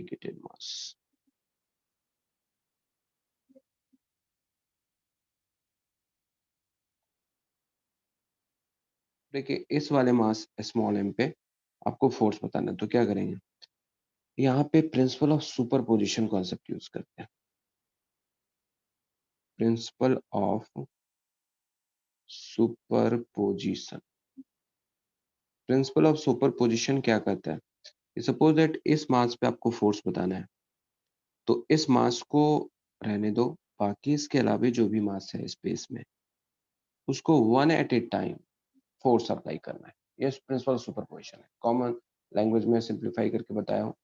Indicated मास। देखिए इस वाले मास स्मॉल m पे आपको फोर्स बताना है, तो क्या करेंगे, यहाँ पे principle of superposition concept use करते हैं। Principle of superposition, principle of superposition क्या कहता है, सपोज दैट इस मास पे आपको फोर्स बताना है, तो इस मास को रहने दो, बाकी इसके अलावा जो भी मास है स्पेस में उसको one at a time force apply करना है। ये प्रिंसिपल सुपरपोजिशन है, कॉमन लैंग्वेज में सिंप्लीफाई करके बताया हूँ।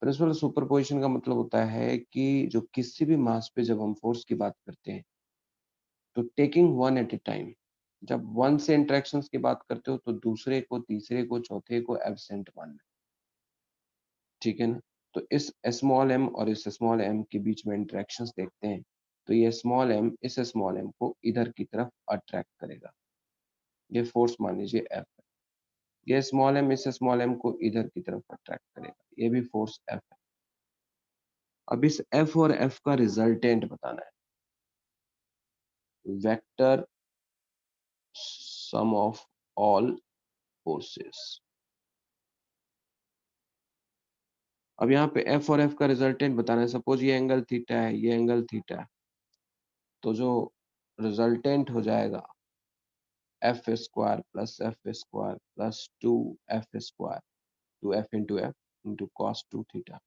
प्रिंसिपल सुपरपोजिशन का मतलब होता है कि जो किसी भी मास पे जब हम फोर्स की बात करते हैं तो taking one at a time, जब वन से इंटरेक्शंस की बात करते हो तो दूसरे को, तीसरे को, चौथे को एब्सेंट मानना है, ठीक है ना। तो इस स्मॉल एम और इस स्मॉल एम के बीच में इंटरेक्शंस देखते हैं, तो ये स्मॉल एम इस स्मॉल एम को इधर की तरफ अट्रैक्ट करेगा, ये फोर्स मान लीजिए एफ है। ये स्मॉल एम इस स्मॉल एम को इधर की तरफ अट्रैक्ट करेगा, ये भी फोर्स एफ है। अब इस एफ और एफ का रिजल्टेंट बताना है, vector sum of all forces. अब यहाँ पे एफ और एफ का रिजल्टेंट बताना है, सपोज ये एंगल थीटा है, ये एंगल थीटा है, तो जो रिजल्टेंट हो जाएगा F square plus F square plus two F square, two F into cos two theta.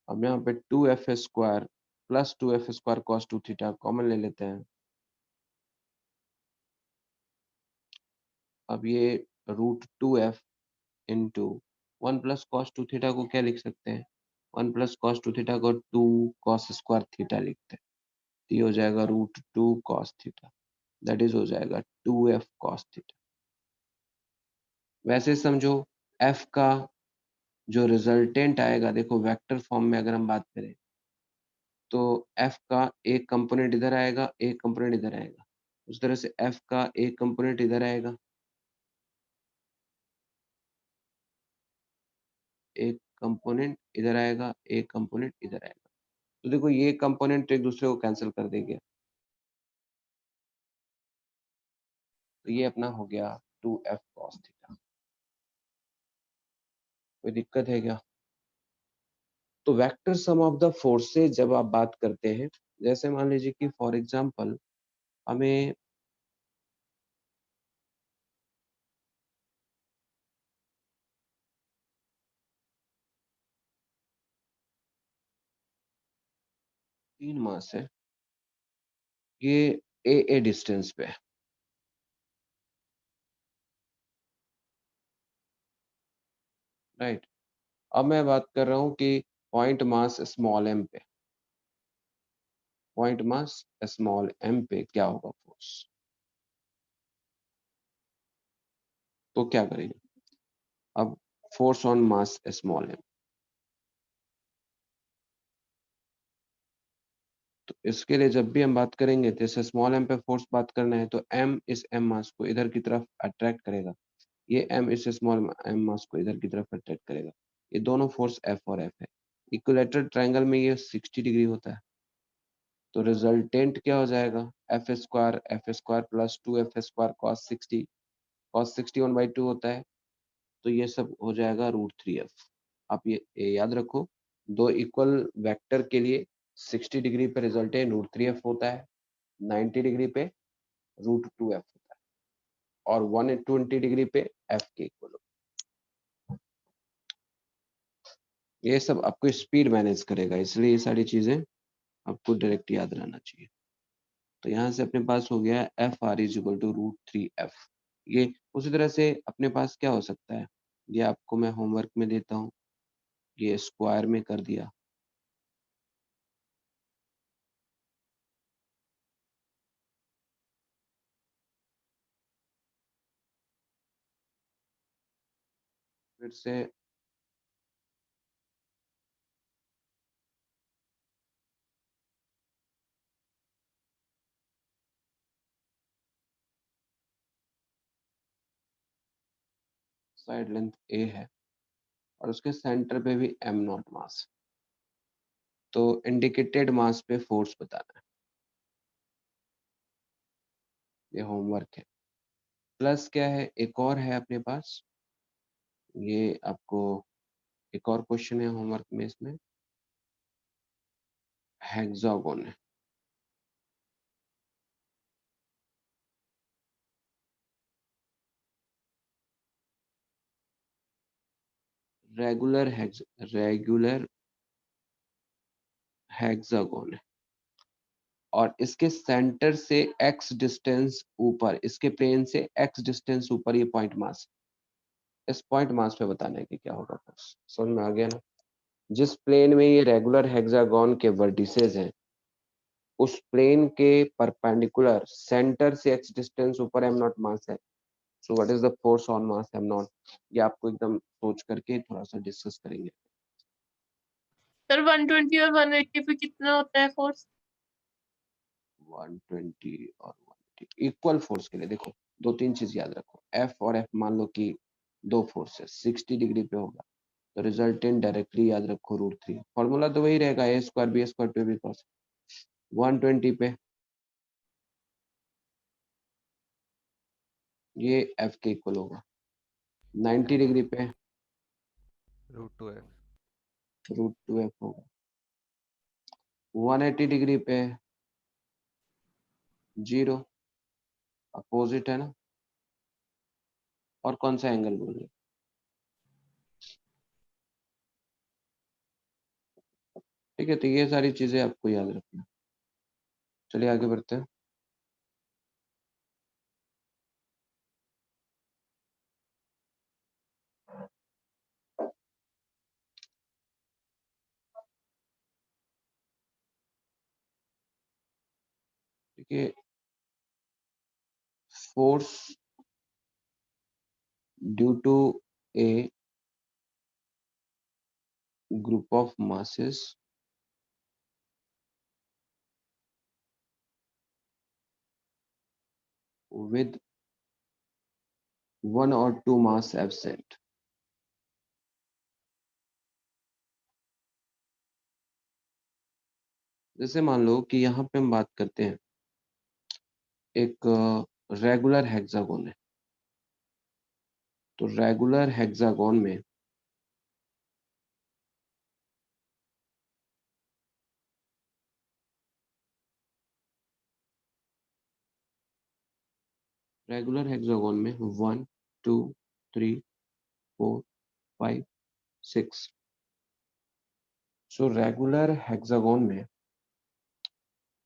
अब यहाँ पे two F square plus two F square cos two theta common ले लेते हैं। अब ये root two F into one plus cos two theta को क्या लिख सकते हैं, one plus cos two theta को टू कॉस स्क्वायर थीटा लिखते हैं, तो ये हो जाएगा root to cos theta, that is हो जाएगा टू एफ कॉस थीटा। वैसे समझो एफ का जो रिजल्टेंट आएगा, देखो वेक्टर फॉर्म में अगर हम बात करें तो एफ का एक कंपोनेंट इधर आएगा, एक कंपोनेंट इधर आएगा, उस तरह से एफ का एक कंपोनेंट इधर आएगा, एक कंपोनेंट इधर आएगा, एक कंपोनेंट इधर आएगा। तो देखो ये कंपोनेंट एक दूसरे को कैंसिल कर देंगे, तो ये अपना हो गया टू एफ कॉस थीटा। कोई दिक्कत है क्या? तो vector sum of the forces जब आप बात करते हैं, जैसे मान लीजिए कि फॉर एग्जांपल हमें तीन मास है, ये ए डिस्टेंस पे है, राइट। अब मैं बात कर रहा हूँ कि पॉइंट मास स्मॉल एम पे, पॉइंट मास स्मॉल एम पे क्या होगा फोर्स, तो क्या करेंगे, अब force on mass small M, तो इसके लिए जब भी हम बात करेंगे जैसे स्मॉल एम पे फोर्स बात करना है, तो एम इस एम मास को इधर की तरफ अट्रैक्ट करेगा, ये एम इस स्मॉल एम मास को इधर की तरफ अट्रैक्ट करेगा, ये दोनों फोर्स एफ और एफ है। इक्विलेटरल ट्रायंगल में ये 60 डिग्री होता है, तो रिजल्टेंट क्या हो जाएगा, F square plus two F square cos 60 one by two होता है, तो ये सब हो जाएगा रूट थ्री एफ। आप ये याद रखो, दो इक्वल वेक्टर के लिए 60 डिग्री पे रिजल्टेंट रूट थ्री एफ होता है, 90 डिग्री पे रूट टू एफ होता है, और 120 डिग्री पे एफ के इक्वल होता है। ये सब आपको स्पीड मैनेज करेगा, इसलिए ये सारी चीजें आपको डायरेक्ट याद रहना चाहिए। तो यहाँ से अपने पास हो गया F R is equal to root three F. ये उसी तरह से अपने पास क्या हो सकता है, ये आपको मैं होमवर्क में देता हूँ, ये स्क्वायर में कर दिया, फिर से साइड लेंथ ए है, और उसके सेंटर पे भी एम नॉट मास। तो इंडिकेटेड मास पे फोर्स बताना है, ये होमवर्क है। प्लस क्या है, एक और है अपने पास, ये आपको एक और क्वेश्चन है होमवर्क में, इसमें हेक्सागोन है। रेगुलर हेक्सागोन है और इसके सेंटर से एक्स डिस्टेंस ऊपर, इसके प्लेन से एक्स डिस्टेंस ऊपर ये पॉइंट मास, इस पॉइंट मास पे बताना है कि क्या होगा फोर्स। समझ में आ गया ना? जिस प्लेन में ये रेगुलर हेक्सागोन के वर्टिसेस हैं, उस प्लेन के परपेंडिकुलर सेंटर से एक्स डिस्टेंस ऊपर एम नॉट मास है। So what is the force on mass am not, ये आपको एकदम सोच करके थोड़ा सा डिस्कस करेंगे। सर 120 और 180 पे कितना होता है फोर्स? 120 और 180 इक्वल फोर्स के लिए देखो, दो तीन चीज याद रखो। एफ और एफ मान लो कि दो फोर्स है, 60 डिग्री पे होगा, तो रिजल्टेंट डायरेक्टली याद रखो √3। फॉर्मूला तो वही रहेगा, A square B square two B cos. 120 पे ये एफ के इक्वल होगा, 90 डिग्री पे √2f। √2f होगा, 180 डिग्री पे 0, अपोजिट है ना। और कौन सा एंगल बोलिए? ठीक है, तो ये सारी चीजें आपको याद रखना। चलिए आगे बढ़ते हैं। देखिए, force due to a group of masses with one or two mass absent। जैसे मान लो कि यहाँ पे हम बात करते हैं, एक रेगुलर हेक्सागोन है, तो रेगुलर हेक्सागोन में one two three four five six. So regular hexagon में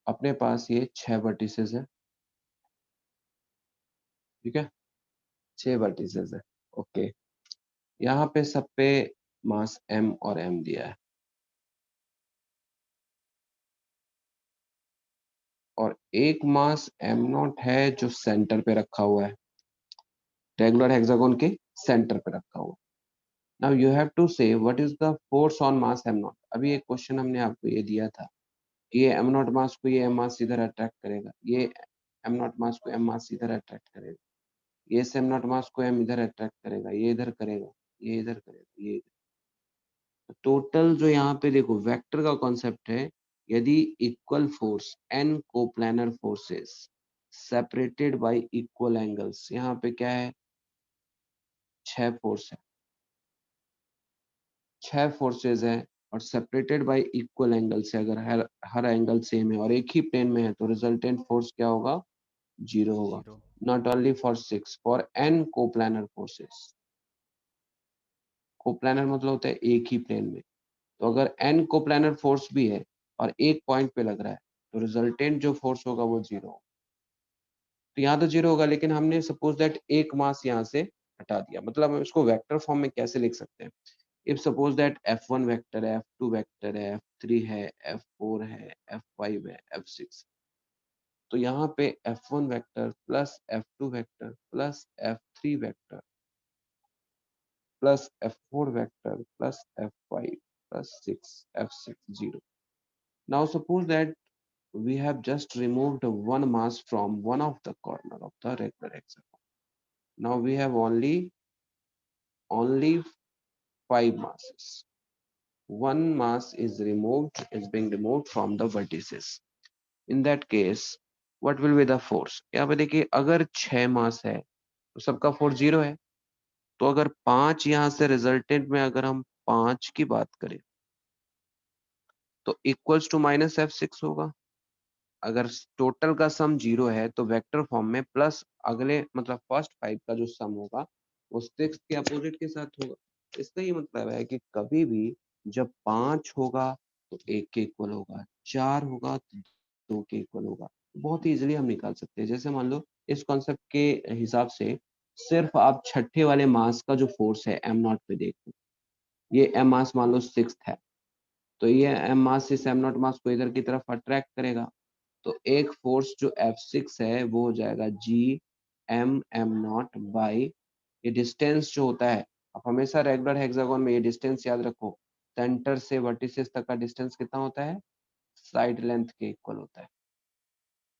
अपने पास ये 6 वर्टिसेस है, ठीक है, 6 वर्टिसेस है। ओके, यहाँ पे सब पे मास m और m दिया है, और एक मास m नॉट है जो सेंटर पे रखा हुआ है, रेगुलर हेक्सागोन के सेंटर पे रखा हुआ। नाउ यू हैव टू से what is the force on mass m not. अभी एक क्वेश्चन हमने आपको ये दिया था कि ये m नॉट मास को ये m मास इधर अट्रैक्ट करेगा, ये m नॉट मास को m मास इधर अट्रैक्ट करेगा, ये m नॉट मास को m इधर अट्रैक्ट करेगा, ये इधर करेगा, ये इधर करेगा, ये इधर। टोटल जो यहाँ पे देखो वेक्टर का कॉन्सेप्ट है, यदि equal force n coplanar forces separated y equal angles, यहाँ पे क्या है, 6 फोर्स है, 6 फोर्सेज है और सेपरेटेड बाय इक्वल एंगल से, अगर हर एंगल सेम है और एक ही प्लेन में है, तो रिजल्टेंट फोर्स क्या होगा, 0 होगा। 0। Not only for 6, for n coplanar forces. Coplanar मतलब होता है एक ही प्लेन में, तो अगर n कोप्लानर फोर्स भी है और एक पॉइंट पे लग रहा है, तो रिजल्टेंट जो फोर्स होगा वो 0 होगा। तो यहाँ तो 0 होगा, लेकिन हमने सपोज दैट एक मास यहाँ से हटा दिया, मतलब हम इसको वेक्टर फॉर्म में कैसे लिख सकते हैं। If suppose that F1 vector है, F2 वेक्टर है, F3 है, F4 है, F5 है, F6, तो यहाँ पे F1 vector plus F2 vector plus F3 vector plus F4 vector plus F5 plus 6 F6 0। Now suppose that we have just removed one mass from one of the corner of the regular hexagon. Now we have only 5 masses. One mass is being removed from the vertices. In that case, what will be the force? यहाँ पे देखिए, अगर 6 मास है तो सबका force 0 है। तो अगर 5 यहाँ से रिजल्टेंट में अगर हम 5 की बात करें तो इक्वल्स टू माइनस F6 होगा। अगर टोटल का सम 0 है तो वेक्टर फॉर्म में प्लस अगले मतलब फर्स्ट 5 का जो सम होगा वो 6 के अपोजिट के साथ होगा। इसका ये मतलब है कि कभी भी जब 5 होगा तो 1 के इक्वल होगा, 4 होगा तो 2 के इक्वल होगा। बहुत ही इजीली हम निकाल सकते हैं। जैसे मान लो इस कॉन्सेप्ट के हिसाब से सिर्फ आप छठे वाले मास का जो फोर्स है एम नॉट पे देखो। ये एम मास मान लो 6 है, तो ये एम मास इस एम नॉट मास को इधर की तरफ अट्रैक्ट करेगा। तो एक फोर्स जो F6 है वो हो जाएगा G m0 बाई ये डिस्टेंस जो होता है। आप हमेशा रेगुलर हेक्सागोन में ये डिस्टेंस याद रखो, सेंटर से वर्टिसेस तक का डिस्टेंस कितना होता है? साइड लेंथ के इक्वल होता है।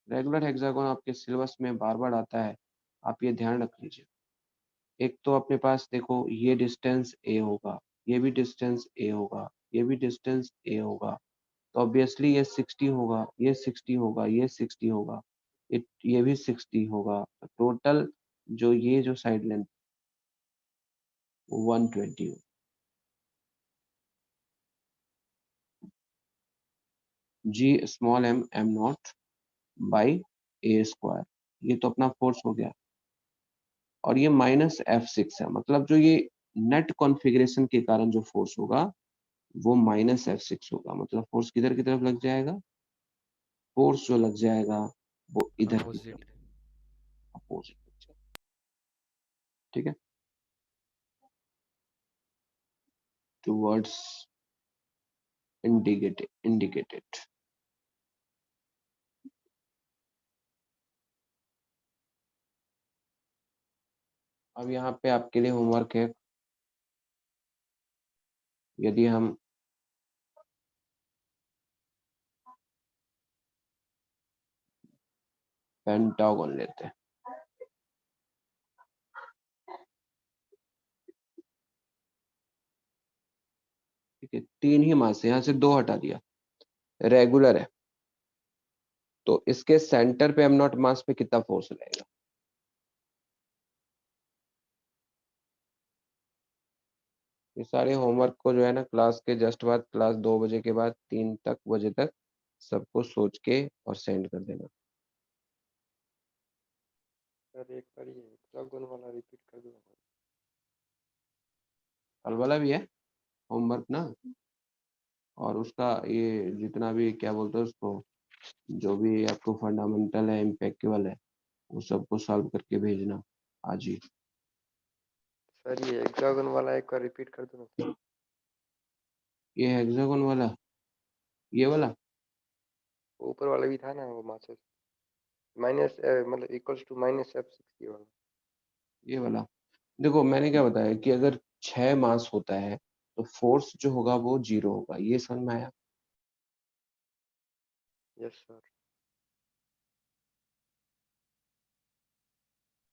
रेगुलर हेक्सागोन आपके सिलेबस में बार बार आता है, आप ये ध्यान रख लीजिए। एक तो अपने पास देखो ये डिस्टेंस ए होगा, ये भी डिस्टेंस ए होगा, ये भी डिस्टेंस ए होगा, तो ऑब्वियसली ये 60 होगा, ये 60 होगा, ये 60 होगा, ये भी 60 होगा। टोटल जो ये जो साइड लेंथ 120 हो। G small M M not by A square, ये तो अपना फोर्स हो गया। और ये माइनस F6 है, मतलब जो ये नेट कॉन्फ़िगरेशन के कारण जो फोर्स होगा वो माइनस F6 होगा। मतलब फोर्स किधर की तरफ लग जाएगा? फोर्स जो लग जाएगा वो इधर की तरफ अपोजिट। अपोजिट लग जाएगा। ठीक है, टुवर्ड्स indicated। अब यहाँ पे आपके लिए होमवर्क है। यदि हम पेंटागन लेते हैं, ठीक है, 3 ही मास है, यहाँ से 2 हटा दिया, रेगुलर है, तो इसके सेंटर पे एम नॉट मास पे कितना फोर्स रहेगा? ये सारे होमवर्क को जो है ना क्लास के जस्ट बाद, क्लास 2 बजे के बाद 3 तक बजे तक सबको सोच के और सेंड कर देना। सर एक बार ये हेक्सागोन वाला रिपीट कर दो। कल वाला भी है होमवर्क ना, और उसका ये जितना भी क्या बोलते हैं उसको, जो भी आपको फंडामेंटल है, इम्पैक्टिबल है, वो सबको सॉल्व करके भेजना आज ही। सर ये हेक्सागोन वाला एक बार रिपीट कर दो ना सर। ये हेक्सागोन वाला, ये वाला ऊपर वाला भी था ना वो मासेस माइनस मतलब इक्वल्स टू माइनस F60 वाला। ये वाला देखो, मैंने क्या बताया कि अगर 6 मास होता है तो फोर्स जो होगा वो 0 होगा। ये समझ में आया? Yes sir.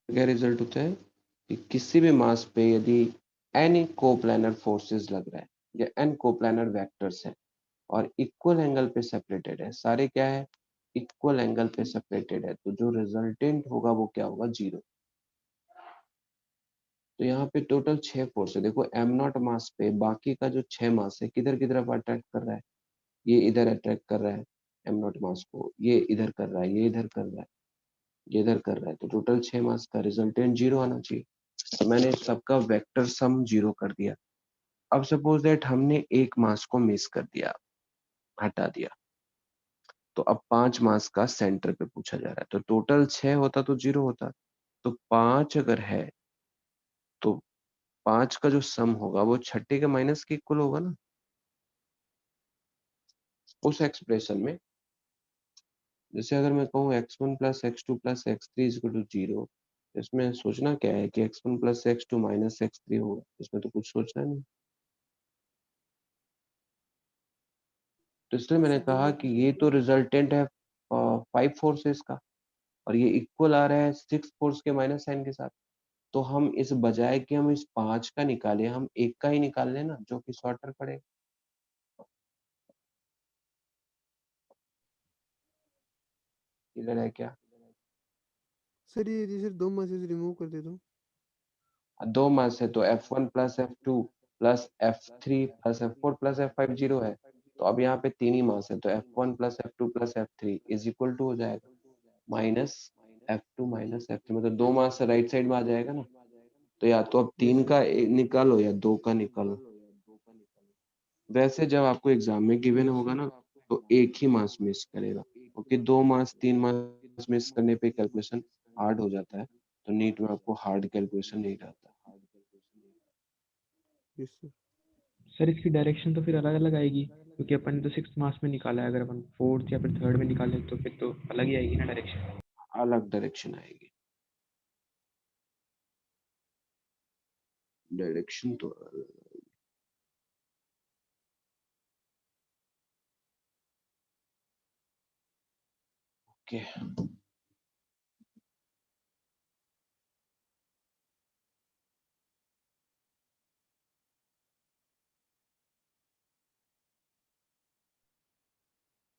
क्या रिजल्ट होता है कि किसी भी मास पे यदि n कोप्लानर फोर्सेस लग रहा है या n कोप्लानर वेक्टर्स है और इक्वल एंगल पे सेपरेटेड है, सारे क्या है? इक्वल एंगल पे सेपरेटेड है, तो जो रिजल्टेंट होगा वो क्या होगा? 0। तो यहाँ पे टोटल 6 फोर्स है। देखो एम नॉट मास पे बाकी का जो 6 मास है किधर की तरफ अट्रैक्ट कर रहा है? ये इधर अट्रैक्ट कर रहा है एम नॉट मास को, ये इधर कर रहा है, ये इधर कर रहा है, ये इधर कर रहा है, तो टोटल 6 मास का रिजल्टेंट 0 आना चाहिए। तो मैंने सबका वेक्टर सम 0 कर दिया। अब सपोज दैट हमने एक मास को मिस कर दिया, हटा दिया, तो अब 5 मास का सेंटर पे पूछा जा रहा है, तो टोटल 6 होता तो 0 होता। तो 5 अगर है तो 5 का जो सम होगा वो छठे के माइनस के इक्वल होगा ना। उस एक्सप्रेशन में जैसे अगर मैं कहूँ x1 plus x2 plus x3 equal to 0, इसमें सोचना क्या है कि x1 plus x2 minus x3 होगा, इसमें तो कुछ सोचना नहीं। तो इसलिए मैंने कहा कि ये तो रिजल्टेंट है 5 फोर्सेस का और ये इक्वल आ रहा है 6 फोर्स के माइनस साइन के साथ, तो हम इस बजाय कि हम इस 5 का निकालें, हम 1 का ही निकाल लें ना, जो कि शॉर्टर पड़ेगा। क्लियर है क्या? सर ये सर 2 मासेस रिमूव कर देता हूँ। 2 मास है तो F1 plus F2 plus F3 plus F4 plus F5 0 है, तो अब यहाँ पे 3 ही मास है, तो F1 plus F2 plus F3 is equal to हो जाएगा माइनस F2 माइनस F3, मतलब 2 मास राइट साइड में आ जाएगा ना। तो या तो अब 3 का निकालो या 2 का निकालो। वैसे जब आपको एग्जाम में गिवन होगा ना तो एक ही मास मिस करेगा, क्योंकि 2 मास 3 मास मिस करने पे कैलकुलेशन हार्ड हो जाता है, तो नीट में आपको हार्ड कैलकुलेशन नहीं रहता। Yes sir. सर इसकी डायरेक्शन तो फिर अलग अलग आएगी, क्योंकि अपन ने तो 6 मास में निकाला है, अगर अपन 4th या फिर 3rd में निकालें तो फिर तो अलग ही आएगी ना डायरेक्शन। अलग डायरेक्शन आएगी, डायरेक्शन तो ओके।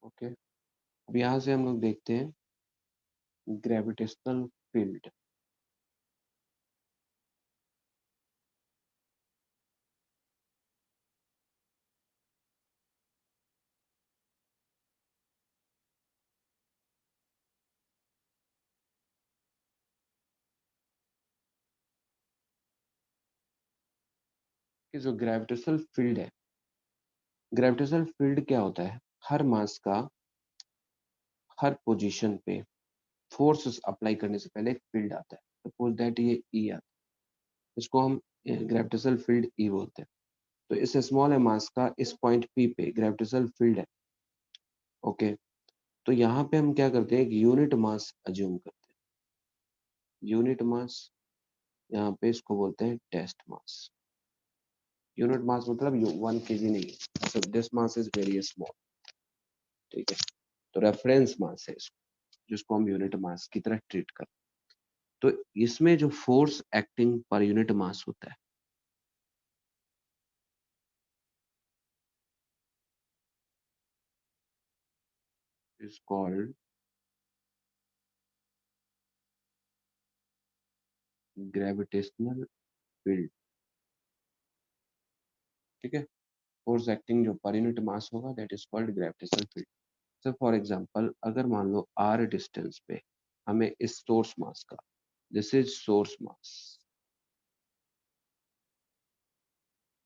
ओके, अब यहाँ से हम लोग देखते हैं ग्रेविटेशनल फील्ड। कि जो ग्रेविटेशनल फील्ड है, ग्रेविटेशनल फील्ड क्या होता है, हर मास का हर पोजीशन पे फोर्स अप्लाई करने से पहले एक फील्ड आता है। सपोज दैट ये ई आता है, इसको हम ग्रेविटेशनल फील्ड ई बोलते हैं। तो इस स्मॉल है मास का इस पॉइंट पी पे ग्रेविटेशनल फील्ड है। ओके, तो यहाँ पे हम क्या करते हैं, एक यूनिट मास अज्यूम करते हैं। यूनिट मास यहाँ पे इसको बोलते हैं टेस्ट मास। यूनिट मास मतलब 1 kg नहीं, so this mass is very small, ठीक है। तो रेफरेंस मास है इसको, जिसको हम यूनिट मास की तरह ट्रीट करते हैं। तो इसमें जो फोर्स एक्टिंग पर यूनिट मास होता है is called ग्रेविटेशनल फील्ड, ठीक है। फोर्स एक्टिंग जो पर यूनिट मास होगा that is called gravitational field. So for example अगर मान लो r डिस्टेंस पे हमें इस सोर्स मास का, दिस इज सोर्स मास,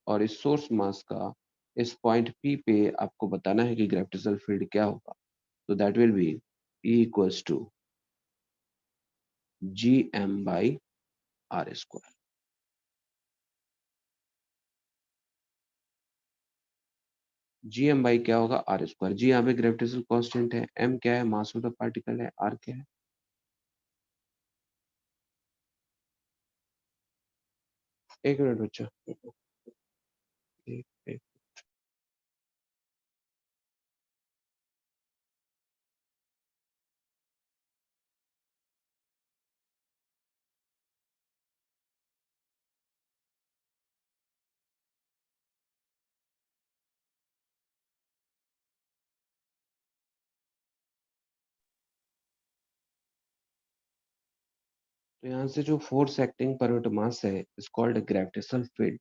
और इस सोर्स मास का इस पॉइंट P पे आपको बताना है कि ग्रेविटेशनल फील्ड क्या होगा, तो that will be E equals to gm by r square. gm by क्या होगा, r स्क्वायर। जी यहाँ पे ग्रेविटेशनल कांस्टेंट है, m क्या है, मास ऑफ द पार्टिकल है, r क्या है। एक मिनट बच्चा, एक तो यहाँ से जो फोर्स एक्टिंग पर यूनिट मास है इज कॉल्ड ग्रेविटेशनल फील्ड।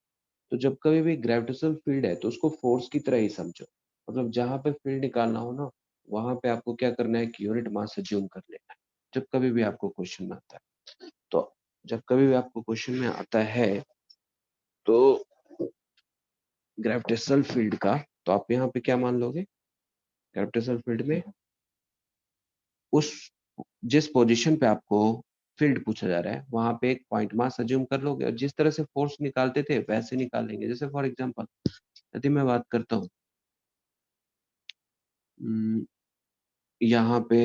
तो जब कभी भी ग्रेविटेशनल फील्ड है तो उसको फोर्स की तरह ही समझो, मतलब जहां पे फील्ड निकालना हो ना वहां पे आपको क्या करना है कि यूनिट मास अज्यूम कर लेना है जब कभी भी आपको क्वेश्चन में आता है। तो जब कभी भी आपको क्वेश्चन में आता है तो ग्रेविटेशनल फील्ड का, तो आप यहाँ पे क्या मान लोगे, ग्रेविटेशनल फील्ड में उस जिस पोजीशन पे आपको फील्ड पूछा जा रहा है वहां पे एक पॉइंट मास अज्यूम कर लोगे, और जिस तरह से फोर्स निकालते थे वैसे निकालेंगे। जैसे फॉर एग्जांपल यदि मैं बात करता हूँ यहाँ पे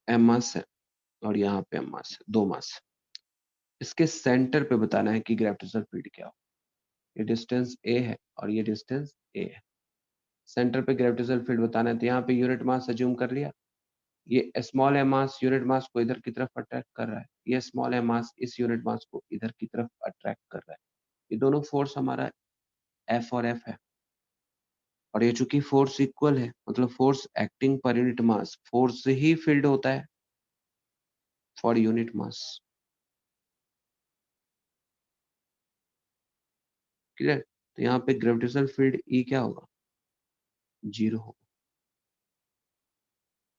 एम मास है और यहाँ पे एम मास है, 2 मास है। इसके सेंटर पे बताना है कि ग्रेविटेशनल फील्ड क्या हो। ये डिस्टेंस ए है और ये डिस्टेंस ए है, सेंटर पे ग्रेविटेशनल फील्ड बताना है, तो यहाँ पे यूनिट मास अज्यूम कर लिया। ये small M mass unit mass को इधर की तरफ अट्रैक्ट कर रहा है, ये स्मॉल एम मास इस यूनिट मास को इधर की तरफ अट्रैक्ट कर रहा है। ये दोनों फोर्स हमारा एफ और एफ है, और ये चूंकि फोर्स इक्वल है, मतलब फोर्स एक्टिंग पर यूनिट मास, फोर्स ही फील्ड होता है फॉर यूनिट मास। क्लियर? तो यहाँ पे ग्रेविटेशनल फील्ड ई क्या होगा? 0 होगा।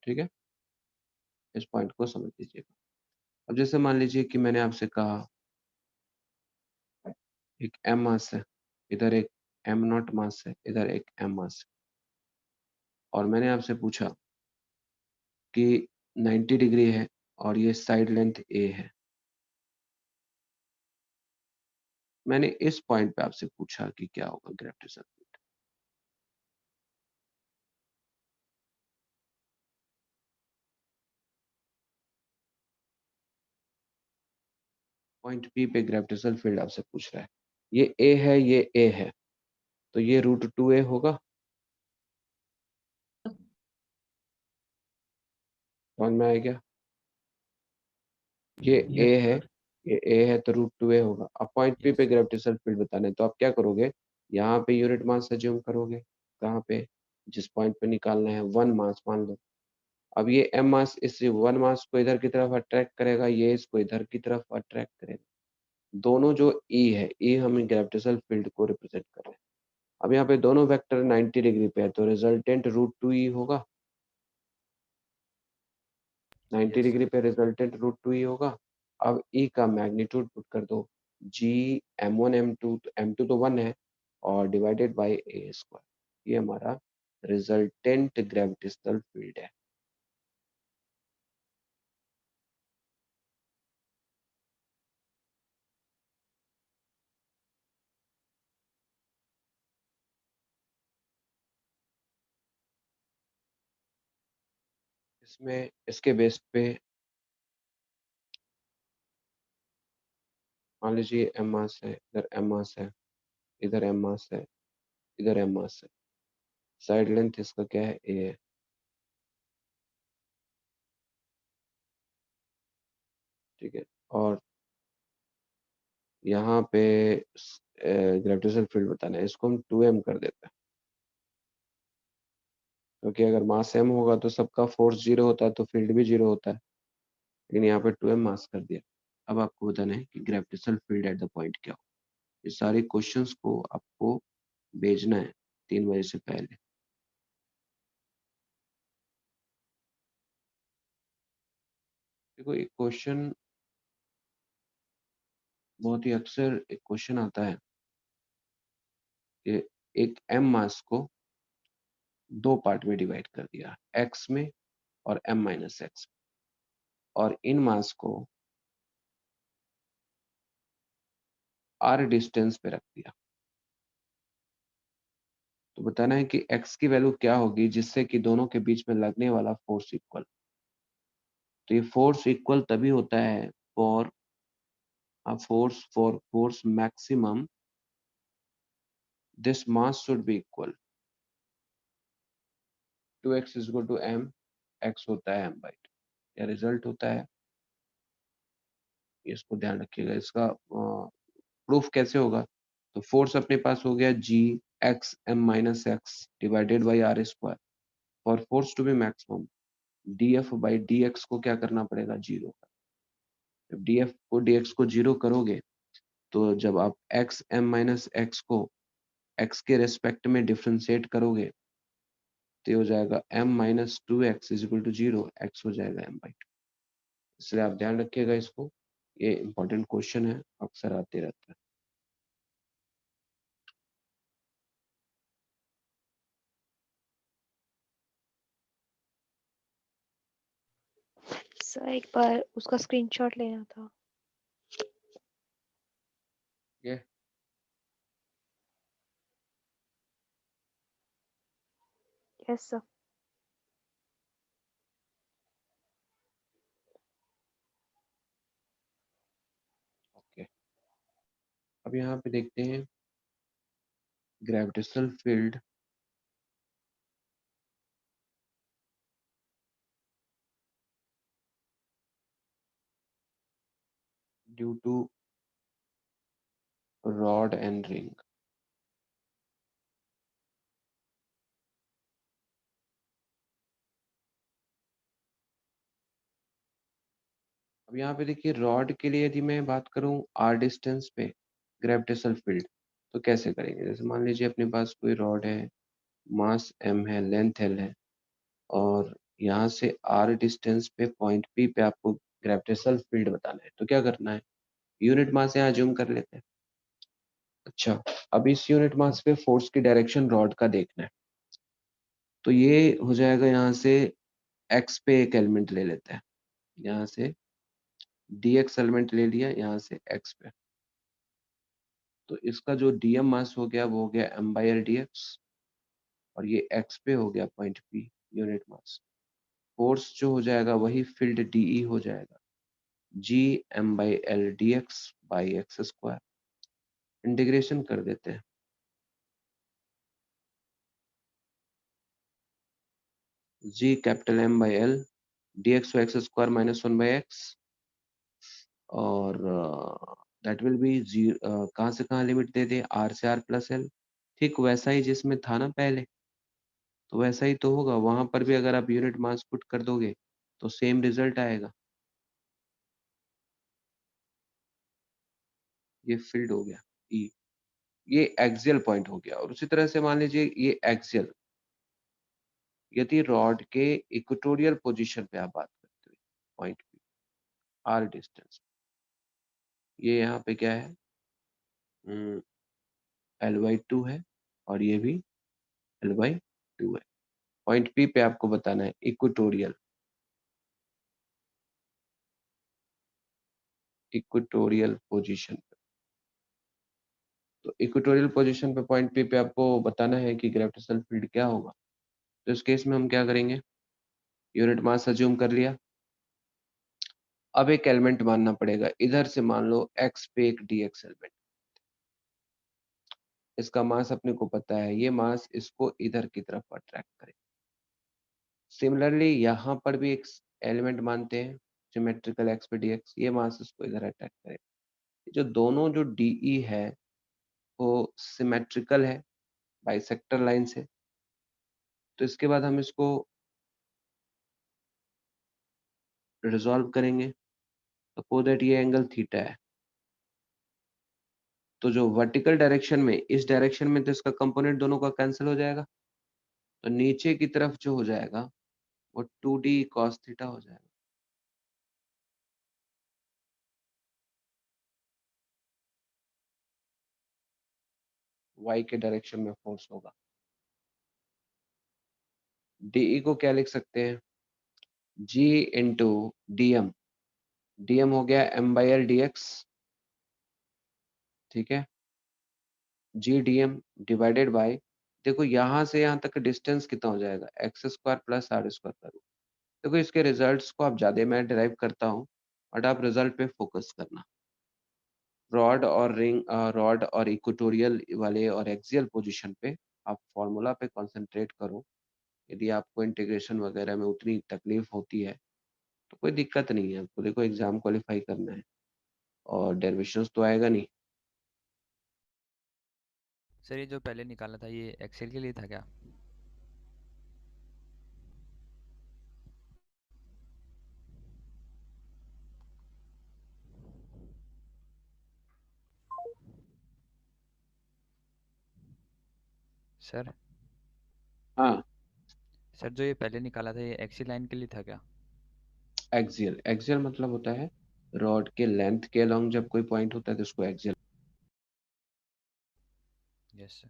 ठीक है, इस पॉइंट को समझ लीजिएगा। अब जैसे मान लीजिए कि मैंने आपसे कहा एक एम मास है, इधर एक एम नॉट मास है, इधर एक एम मास है, और मैंने आपसे पूछा कि 90 डिग्री है और ये साइड लेंथ ए है। मैंने इस पॉइंट पे आपसे पूछा कि क्या होगा ग्रेविटेशनल फील्ड। पॉइंट पी पे ग्रेविटेशनल फील्ड आपसे पूछ रहा है, ये ए है, ये ए है, तो ये √2a होगा। समझ में आया क्या? ये यस ए है, सर। ये ए है, तो √2a होगा। अब पॉइंट पी यस पे सर। ग्रेविटेशनल फील्ड बताना है, तो आप क्या करोगे? यहाँ पे यूनिट मास अज्यूम करोगे। कहाँ पे? जिस पॉइंट पे निकालना है, 1 मास मान लो। अब ये एम मास इस 1 मास को इधर की तरफ अट्रैक्ट करेगा, ये इसको इधर की तरफ अट्रैक्ट करेगा। दोनों जो ई है, ई हम ग्रेविटेशनल फील्ड को रिप्रेजेंट कर रहे हैं। अब यहाँ पे दोनों वेक्टर 90 डिग्री पे है, तो रिजल्टेंट √2e होगा। 90 यस डिग्री सर। पे रिजल्टेंट √2e होगा। अब ई का मैग्नीट्यूड पुट कर दो, जी m1 m2, तो m2 तो 1 है, और डिवाइडेड बाय a स्क्वायर। ये हमारा रिजल्टेंट ग्रेविटेशनल फील्ड है। इसमें इसके बेस पे मान लीजिए एम मास है, इधर एम मास है, इधर एम मास है, इधर एम मास है, साइड लेंथ इसका क्या है? ए है। ठीक है, और यहाँ पे ग्रेविटेशनल फील्ड बताना है, इसको हम 2m कर देते हैं, क्योंकि अगर मास m होगा तो सबका फोर्स 0 होता है, तो फील्ड भी 0 होता है, लेकिन यहाँ पे 2m मास कर दिया। अब आपको बताना है कि gravitational field at the point क्या हो। ये सारे क्वेश्चंस को आपको भेजना है 3 बजे से पहले। देखो, एक क्वेश्चन बहुत ही अक्सर एक क्वेश्चन आता है कि एक m मास को 2 पार्ट में डिवाइड कर दिया, x में और m-x, और इन मास को r डिस्टेंस पे रख दिया। तो बताना है कि x की वैल्यू क्या होगी जिससे कि दोनों के बीच में लगने वाला फोर्स इक्वल। तो ये फोर्स इक्वल तभी होता है for force maximum, this mass should be equal to x is equal to m, x होता है m/2, या रिजल्ट होता है। इसको ध्यान रखिएगा। इसका प्रूफ कैसे होगा? तो फोर्स अपने पास हो गया g x m-x divided by r square. For force to be maximum, dF/dx को क्या करना पड़ेगा? 0। जब dF को 0 करोगे, तो जब आप x m-x को x के रेस्पेक्ट में डिफ्रेंशिएट करोगे, तो ये हो जाएगा m-2x is equal to 0, x हो जाएगा m/2। इसलिए आप ध्यान रखिएगा इसको, ये इंपॉर्टेंट क्वेश्चन है, अक्सर आते रहता है। सर एक बार उसका स्क्रीनशॉट लेना था। ये यस सर। ओके, अब यहाँ पे देखते हैं gravitational field due to rod and ring. अब यहाँ पे देखिए रॉड के लिए यदि मैं बात करूं आर डिस्टेंस पे ग्रेविटेशनल फील्ड तो कैसे करेंगे। जैसे मान लीजिए अपने पास कोई रॉड है, मास m है, लेंथ l है, और यहाँ से आर डिस्टेंस पे पॉइंट P पे आपको ग्रेविटेशनल फील्ड बताना है। तो क्या करना है, यूनिट मास यहाँ ज्यूम कर लेते हैं। अच्छा, अब इस यूनिट मास पे फोर्स की डायरेक्शन रॉड का देखना है। तो ये हो जाएगा, यहाँ से x पे एक एलिमेंट ले लेते हैं, यहाँ से dx एलिमेंट ले लिया, यहाँ से x पे। तो इसका जो dm मास हो गया वो हो गया m/l/dx, और ये x पे हो गया point P unit mass. Force जो हो जाएगा वही फील्ड DE हो जाएगा, g m/l/dx by X square. Integration कर देते हैं। g capital M/L dx x square minus 1/x, और दैट विल बी जी, कहाँ से कहाँ लिमिट दे दे, r से r प्लस l। ठीक वैसा ही जिसमें था ना पहले, तो वैसा ही तो होगा। वहां पर भी अगर आप यूनिट मास पुट कर दोगे तो सेम रिजल्ट आएगा। ये फील्ड हो गया E, ये एक्सियल पॉइंट हो गया। और उसी तरह से मान लीजिए ये एक्सियल, यदि रॉड के इक्वेटोरियल पोजीशन पे आप बात करते हो, पॉइंट P r डिस्टेंस, ये यहाँ पे क्या है, L/2 है, और ये भी L/2 है। पॉइंट P पे आपको बताना है इक्वेटोरियल, इक्वेटोरियल पोजीशन पे। तो इक्वेटोरियल पोजीशन पे पॉइंट P पे आपको बताना है कि ग्रेविटेशनल फील्ड क्या होगा। तो इस केस में हम क्या करेंगे, यूनिट मास अज्यूम कर लिया। अब एक एलिमेंट मानना पड़ेगा, इधर से मान लो x पे एक dx एलिमेंट, इसका मास अपने को पता है, ये मास इसको इधर की तरफ अट्रैक्ट करे। सिमिलरली यहाँ पर भी एक एलिमेंट मानते हैं सिमेट्रिकल x पे dx, ये मास इसको इधर अट्रैक्ट करे। जो दोनों जो DE है वो सिमेट्रिकल है बाइसेक्टर लाइन से। तो इसके बाद हम इसको रिजॉल्व करेंगे। सपोज दैट ये एंगल थीटा है, तो जो वर्टिकल डायरेक्शन में, इस डायरेक्शन में तो इसका कंपोनेंट दोनों का कैंसिल हो जाएगा, तो नीचे की तरफ जो हो जाएगा वो 2D cos थीटा हो जाएगा। y के डायरेक्शन में फोर्स होगा। DE को क्या लिख सकते हैं, g इंटू dm, dm हो गया m/l/dx, ठीक है, g dm डिवाइडेड बाय, देखो यहाँ से यहाँ तक डिस्टेंस कितना हो जाएगा, X square plus R square करो। देखो इसके रिजल्ट्स को आप ज्यादा मैं डिराइव करता हूँ, बट आप रिजल्ट पे फोकस करना। रॉड और रिंग, रॉड और इक्वेटोरियल वाले और एक्सियल पोजीशन पे आप फॉर्मूला पे कंसंट्रेट करो। यदि आपको इंटीग्रेशन वगैरह में उतनी तकलीफ होती है तो कोई दिक्कत नहीं है, आपको देखो एग्जाम क्वालिफाई करना है और डेरिवेशंस तो आएगा नहीं। सर ये जो पहले निकाला था ये एक्सेल के लिए था क्या? सर हाँ, सर जो ये पहले निकाला था ये एक्सी लाइन के लिए था क्या? एक्सियल, एक्सियल मतलब होता है रॉड के लेंथ के अलोंग जब कोई पॉइंट होता है तो उसको एक्सियल। Yes sir.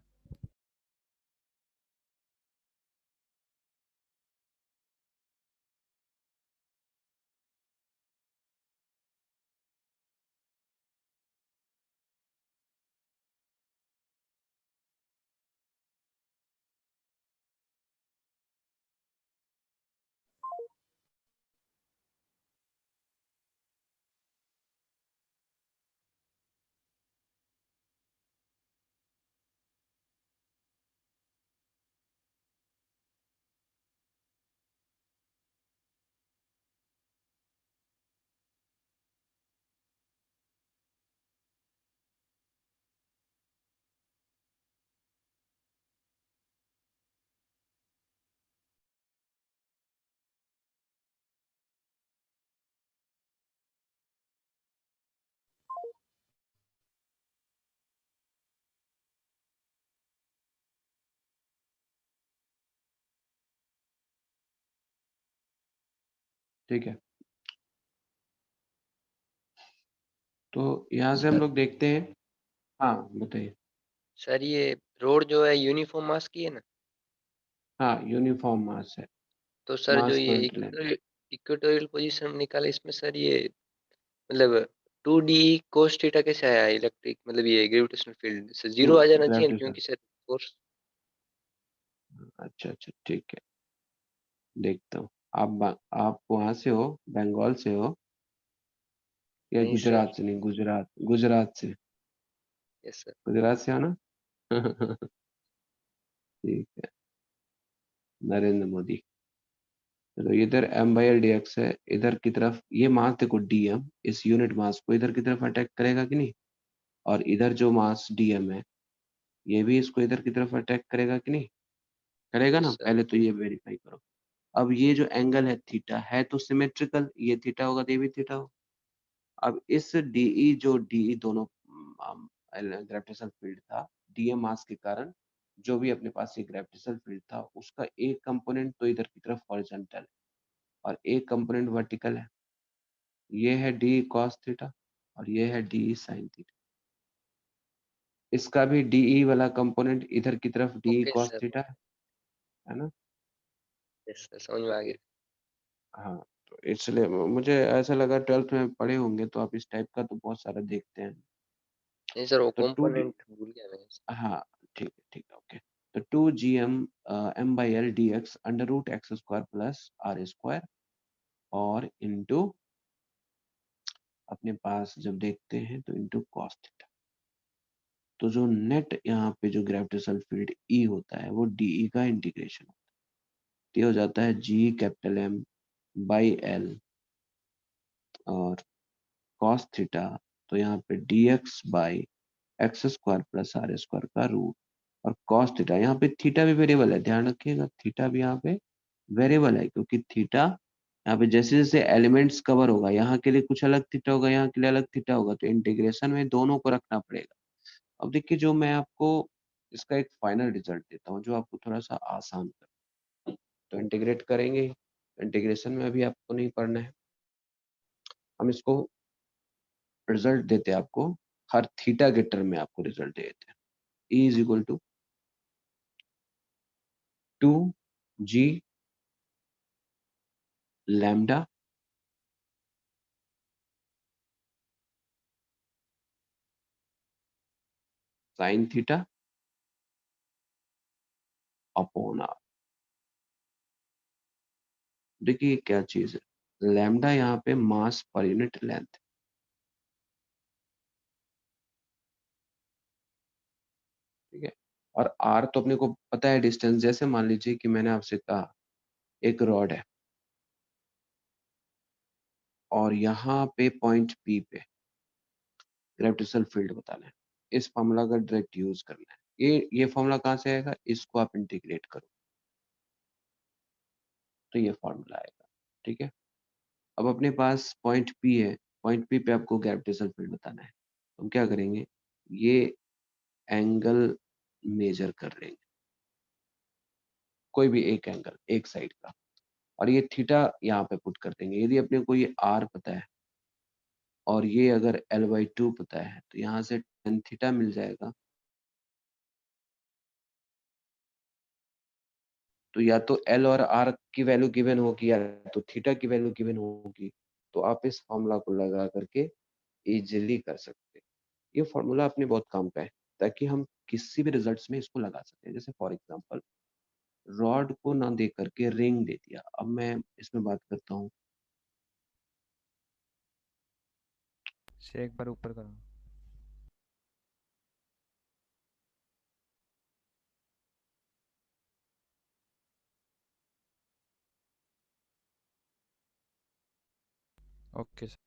ठीक है, तो यहाँ से हम लोग देखते हैं। हाँ बताइए। सर ये रोड जो है यूनिफॉर्म मास की है ना? हाँ यूनिफॉर्म मास है, तो सर जो मास ये per unit length. Equatorial position निकाला इसमें सर ये मतलब 2d cos थीटा कैसे आया इलेक्ट्रिक मतलब ये ग्रेविटेशनल फील्ड से जीरो आ जाना चाहिए ग्रेविटेशन, क्योंकि सर फोर्स। अच्छा अच्छा ठीक है, देखता हूँ। आप वहाँ से हो, बंगाल से हो या नहीं सर। गुजरात से? नहीं, गुजरात, गुजरात से, यस सर। गुजरात से हो ना? ठीक है, नरेंद्र मोदी। तो इधर M by L D X है, इधर की तरफ ये मास देखो डीएम, इस यूनिट मास को इधर की तरफ अटैक करेगा कि नहीं? और इधर जो मास डीएम है, ये भी इसको इधर की तरफ अटैक करेगा कि नहीं? करेगा यस ना? सर। पहले तो ये वेरीफाई करो। अब ये जो एंगल है थीटा है तो सिमेट्रिकल, ये थीटा होगा तो ये भी थीटा होगा। अब इस डीई जो डीई दोनों ग्रेविटेशनल फील्ड था, डीएम मास के कारण जो भी अपने पास ये ग्रेविटेशनल फील्ड था, उसका एक कंपोनेंट तो इधर की तरफ हॉरिजॉन्टल है और एक कंपोनेंट वर्टिकल है। ये है डी कॉस थीटा और ये है डी साइन थीटा। इसका भी डीई वाला कंपोनेंट इधर की तरफ D okay cos sir. Theta है ना? यस सर समझ में आ गया। हाँ, तो इसलिए मुझे ऐसा लगा 12th में पढ़े होंगे तो आप इस टाइप का तो बहुत सारा देखते हैं। नहीं सर वो तो टू डी, कंपोनेंट भूल गया मैं। हाँ ठीक है ओके। तो 2gm m by l dx under root X square plus R square और इंटू अपने पास जब देखते हैं तो इंटू कॉस थीटा। तो जो नेट यहाँ पे जो ग्रेविटेशनल फील्ड ई होता है वो डी का इंटीग्रेशन होता है, तो ये हो जाता है G capital M by L और कॉस थीटा, तो यहाँ पे D X by X square plus R square का रूट और कॉस थीटा। यहाँ पे थीटा भी वेरिएबल है, ध्यान रखिएगा, थीटा भी यहाँ पे वेरिएबल है क्योंकि थीटा यहाँ पे जैसे जैसे एलिमेंट्स कवर होगा, यहाँ के लिए कुछ अलग थीटा होगा, यहाँ के लिए अलग थीटा होगा, तो इंटीग्रेशन में दोनों को रखना पड़ेगा। अब देखिए, जो मैं आपको इसका एक फाइनल रिजल्ट देता हूँ जो आपको थोड़ा सा आसान कर, तो इंटीग्रेट करेंगे, इंटीग्रेशन में अभी आपको नहीं पढ़ना है, हम इसको रिजल्ट देते हैं आपको, हर थीटा के टर्म में आपको रिजल्ट देते हैं। E is equal to 2g lambda sine theta upon R. देखिए क्या चीज है, लैम्डा यहाँ पे मास पर यूनिट लेंथ, ठीक है, और आर तो अपने को पता है डिस्टेंस। जैसे मान लीजिए कि मैंने आपसे कहा एक रॉड है और यहाँ पे पॉइंट पी पे ग्रेविटेशनल फील्ड बताना है, इस फॉर्मूला का डायरेक्ट यूज करना है। ये फॉर्मूला कहाँ से आएगा? इसको आप इंटीग्रेट करो तो ये फॉर्मूला आएगा, ठीक है। अब अपने पास पॉइंट पी है, पॉइंट पी पे आपको ग्रेविटेशनल फील्ड बताना है, तो हम क्या करेंगे, ये एंगल मेजर कर लेंगे, कोई भी एक एंगल एक साइड का, और ये थीटा यहाँ पे पुट कर देंगे। यदि अपने को ये आर पता है और ये अगर L/2 पता है तो यहाँ से tan थीटा मिल जाएगा। तो या तो L और R की वैल्यू गिवन होगी या तो थीटा की वैल्यू गिवन होगी, तो आप इस फॉर्मूला को लगा करके इजिली कर सकते हैं। ये फॉर्मूला अपने बहुत काम का है ताकि हम किसी भी रिजल्ट्स में इसको लगा सकते हैं। जैसे फॉर एग्जांपल रॉड को ना दे करके रिंग दे दिया, अब मैं इसमें बात करता हूँ। से एक बार ऊपर करो। Okay sir.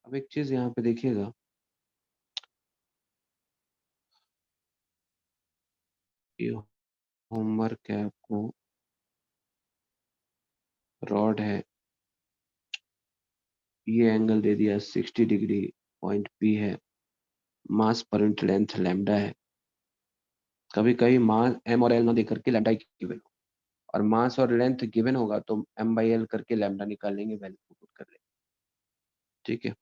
अब एक चीज यहाँ पे देखिएगा, ये होमवर्क है आपको, रॉड है, ये एंगल दे दिया 60 डिग्री, पॉइंट पी है, मास पर यूनिट लेंथ लैम्डा है, कभी कभी मास m और l ना दे करके लैम्डा गिवन हो, और मास और लेंथ गिवन होगा तो m/l करके लैम्डा निकाल लेंगे, वैल्यू पुट कर लेंगे। ठीक है,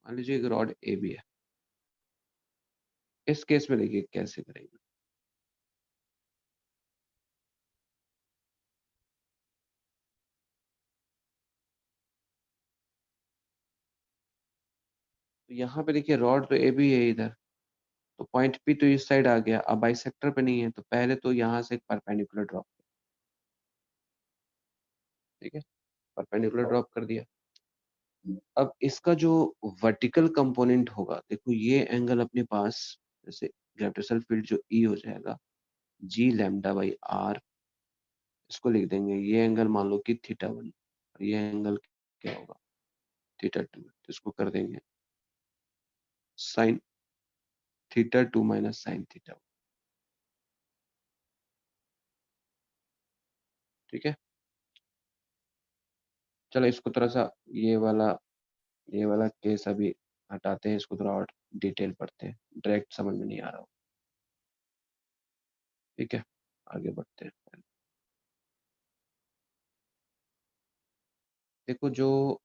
मान लीजिए एक रॉड ए बी है। इस केस में देखिए कैसे करेंगे। तो यहाँ पे देखिए रॉड तो ए बी है इधर, तो पॉइंट पी तो इस साइड आ गया, अब बाइसेक्टर पे नहीं है, तो पहले तो यहाँ से एक परपेंडिकुलर ड्रॉप, ठीक है, परपेंडिकुलर ड्रॉप कर दिया। अब इसका जो वर्टिकल कंपोनेंट होगा, देखो ये एंगल अपने पास, जैसे ग्रेविटेशनल फील्ड जो ई हो जाएगा जी लैम्डा बाई आर, इसको लिख देंगे, ये एंगल मान लो कि थीटा 1 और ये एंगल क्या होगा थीटा 2, तो इसको कर देंगे sine theta 2 minus sine theta 1। ठीक है, चलो इसको थोड़ा सा ये वाला केस अभी हटाते हैं, इसको थोड़ा और डिटेल पढ़ते हैं, डायरेक्ट समझ में नहीं आ रहा हो। ठीक है, आगे बढ़ते हैं। देखो जो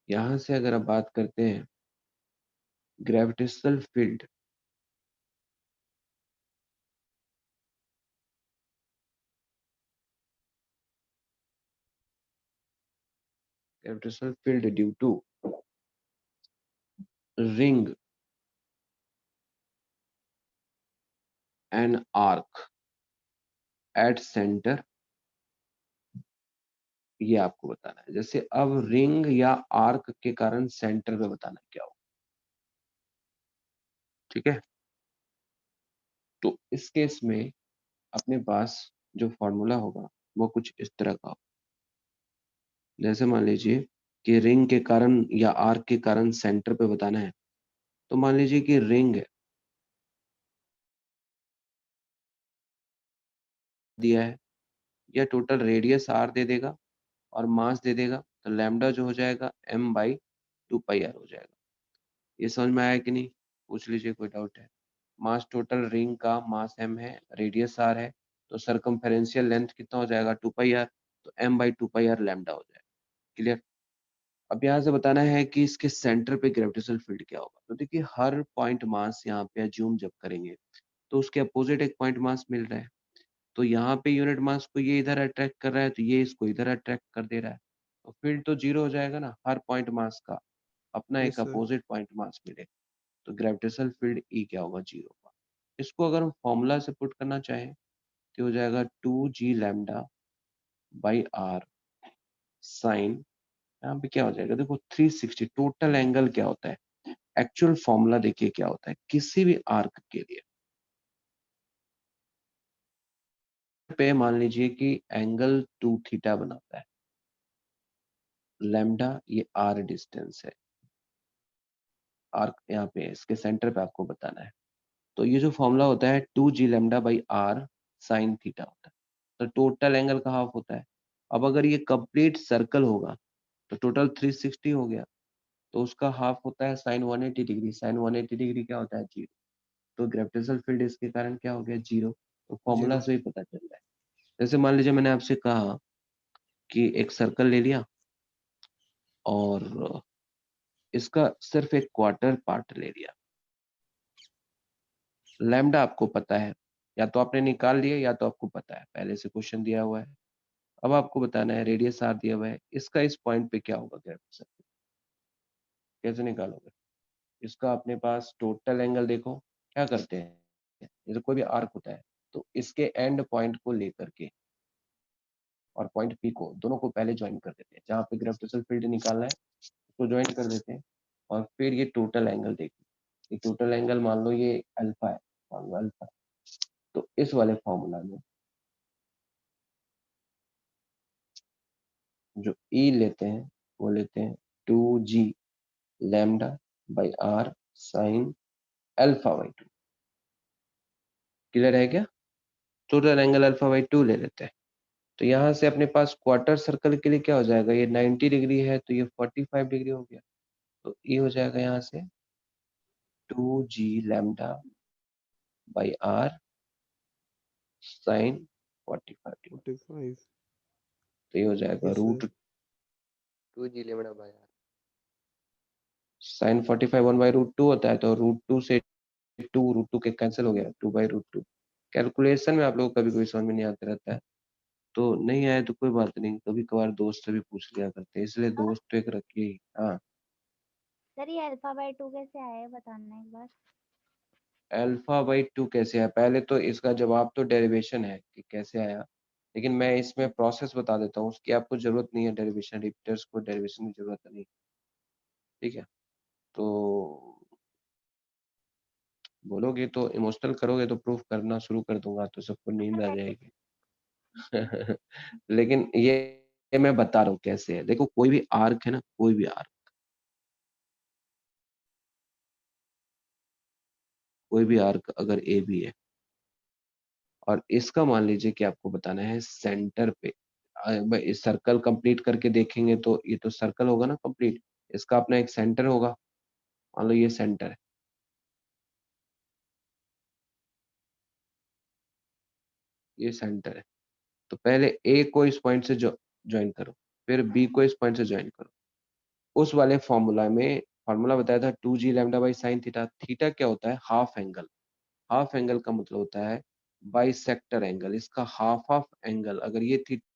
यहाँ से अगर आप बात करते हैं gravitational field, gravitational field due to ring and arc at centre, ये आपको बताना है। जैसे अब रिंग या आर्क के कारण सेंटर पे बताना है क्या होगा। ठीक है, तो इस केस में अपने पास जो फॉर्मूला होगा वो कुछ इस तरह का होगा। जैसे मान लीजिए कि रिंग के कारण या आर्क के कारण सेंटर पे बताना है, तो मान लीजिए कि रिंग दिया है, या टोटल रेडियस आर दे देगा और मास दे देगा, तो लैम्डा जो हो जाएगा m/2πr हो जाएगा। ये समझ में आया कि नहीं, पूछ लीजिए, कोई डाउट है। मास टोटल रिंग का मास m है, रेडियस r है, तो सरकमफेरेंशियल लेंथ कितना हो जाएगा 2πr, तो m/2πr लैम्डा हो जाएगा। क्लियर। अब यहाँ से बताना है कि इसके सेंटर पे ग्रेविटेशनल फील्ड क्या होगा। तो देखिए हर पॉइंट मास यहाँ पे ज्यूम जब करेंगे तो उसके अपोजिट एक पॉइंट मास मिल रहा है, तो यहाँ पे यूनिट मास को ये इधर अट्रैक्ट कर रहा है, तो ये इसको इधर अट्रैक्ट कर दे रहा है, तो फील्ड तो जीरो हो जाएगा ना। हर पॉइंट मास का अपना यस एक सर। अपोजिट पॉइंट मास मिलेगा, तो ग्रेविटेशनल फील्ड ई क्या होगा, जीरो होगा। इसको अगर हम फॉर्मूला से पुट करना चाहें तो हो जाएगा 2g lambda by R sign, यहाँ पे क्या हो जाएगा, देखो 360 टोटल एंगल क्या होता है, एक्चुअल फॉर्मूला देखिए क्या होता है किसी भी आर्क के लिए। पे मान लीजिए कि एंगल 2 थीटा बनाता है, लैम्डा ये आर डिस्टेंस है, आर्क यहाँ पे इसके सेंटर पे आपको बताना है, तो ये जो फॉर्मूला होता है 2g lambda by R sine theta होता है, तो टोटल एंगल का हाफ होता है। अब अगर ये कंप्लीट सर्कल होगा तो टोटल 360 हो गया, तो उसका हाफ होता है साइन 180 डिग्री, साइन 180 डिग्री क्या होता है, जीरो, तो ग्रेविटेशनल फील्ड इसके कारण क्या हो गया, जीरो। तो फॉर्मूला 0। से ही पता चल रहा है। जैसे मान लीजिए मैंने आपसे कहा कि एक सर्कल ले लिया और इसका सिर्फ एक क्वार्टर पार्ट ले लिया, लैम्डा आपको पता है, या तो आपने निकाल लिया या तो आपको पता है, पहले से क्वेश्चन दिया हुआ है। अब आपको बताना है रेडियस आर दिया हुआ है, इसका इस पॉइंट पे क्या होगा ग्रेविटेशन, कैसे निकालोगे। इसका अपने पास टोटल एंगल देखो, क्या करते हैं, जैसे कोई भी आर्क होता है तो इसके एंड पॉइंट को लेकर के और पॉइंट पी को, दोनों को पहले ज्वाइन कर देते हैं, जहाँ पे ग्रेविटेशनल फील्ड निकालना है उसको ज्वाइन कर देते हैं, और फिर ये टोटल एंगल देखिए, ये टोटल एंगल मान लो ये अल्फा है, मान लो अल्फा, तो इस वाले फॉर्मूला में जो ई लेते हैं वो लेते हैं 2g lambda by R sine alpha by two. Clear है क्या, टोटल एंगल अल्फा/2 ले लेते हैं, तो यहाँ से अपने पास क्वार्टर सर्कल के लिए क्या हो जाएगा, ये 90 डिग्री है तो ये 45 डिग्री हो गया, तो ये हो जाएगा यहाँ से 2g lambda by r sine 45 degree, 45। तो ये हो जाएगा yes root sir. 2g lambda by r। Sine 45 1/√2 होता है, तो √2 से 2 के कैंसिल हो गया, 2/√2। कैलकुलेशन में आप लोगों को कभी कोई समझ में नहीं आता रहता है, तो नहीं आए तो कोई बात नहीं, कभी कभार दोस्त से भी पूछ लिया करते हैं, इसलिए दोस्त तो एक रखिए ही। हाँ, सर ये अल्फा/2 कैसे आया है बताना एक बार। α/2 कैसे आया, पहले तो इसका जवाब तो डेरिवेशन है कि कैसे आया, लेकिन मैं इसमें प्रोसेस बता देता हूँ, उसकी आपको जरूरत नहीं है, डेरिवेशन रिपीटर्स को डेरिवेशन की जरूरत नहीं, ठीक है। तो बोलोगे तो इमोशनल करोगे तो प्रूफ करना शुरू कर दूंगा, तो सबको नींद आ जाएगी। लेकिन ये मैं बता रहा हूँ कैसे है। देखो कोई भी आर्क है ना, कोई भी आर्क, कोई भी आर्क अगर ए भी है और इसका मान लीजिए कि आपको बताना है सेंटर पे, इस सर्कल कंप्लीट करके देखेंगे तो ये तो सर्कल होगा ना कंप्लीट, इसका अपना एक सेंटर होगा, मान लो ये सेंटर है, ये सेंटर है, तो पहले ए को इस पॉइंट से ज्वाइन करो, फिर बी को इस पॉइंट से ज्वाइन करो। उस वाले फॉर्मूला में फॉर्मूला बताया था 2g lambda by sine theta. Theta क्या होता है, हाफ एंगल। हाफ एंगल का मतलब होता है बाइसेक्टर एंगल, इसका हाफ ऑफ एंगल, अगर ये थीटा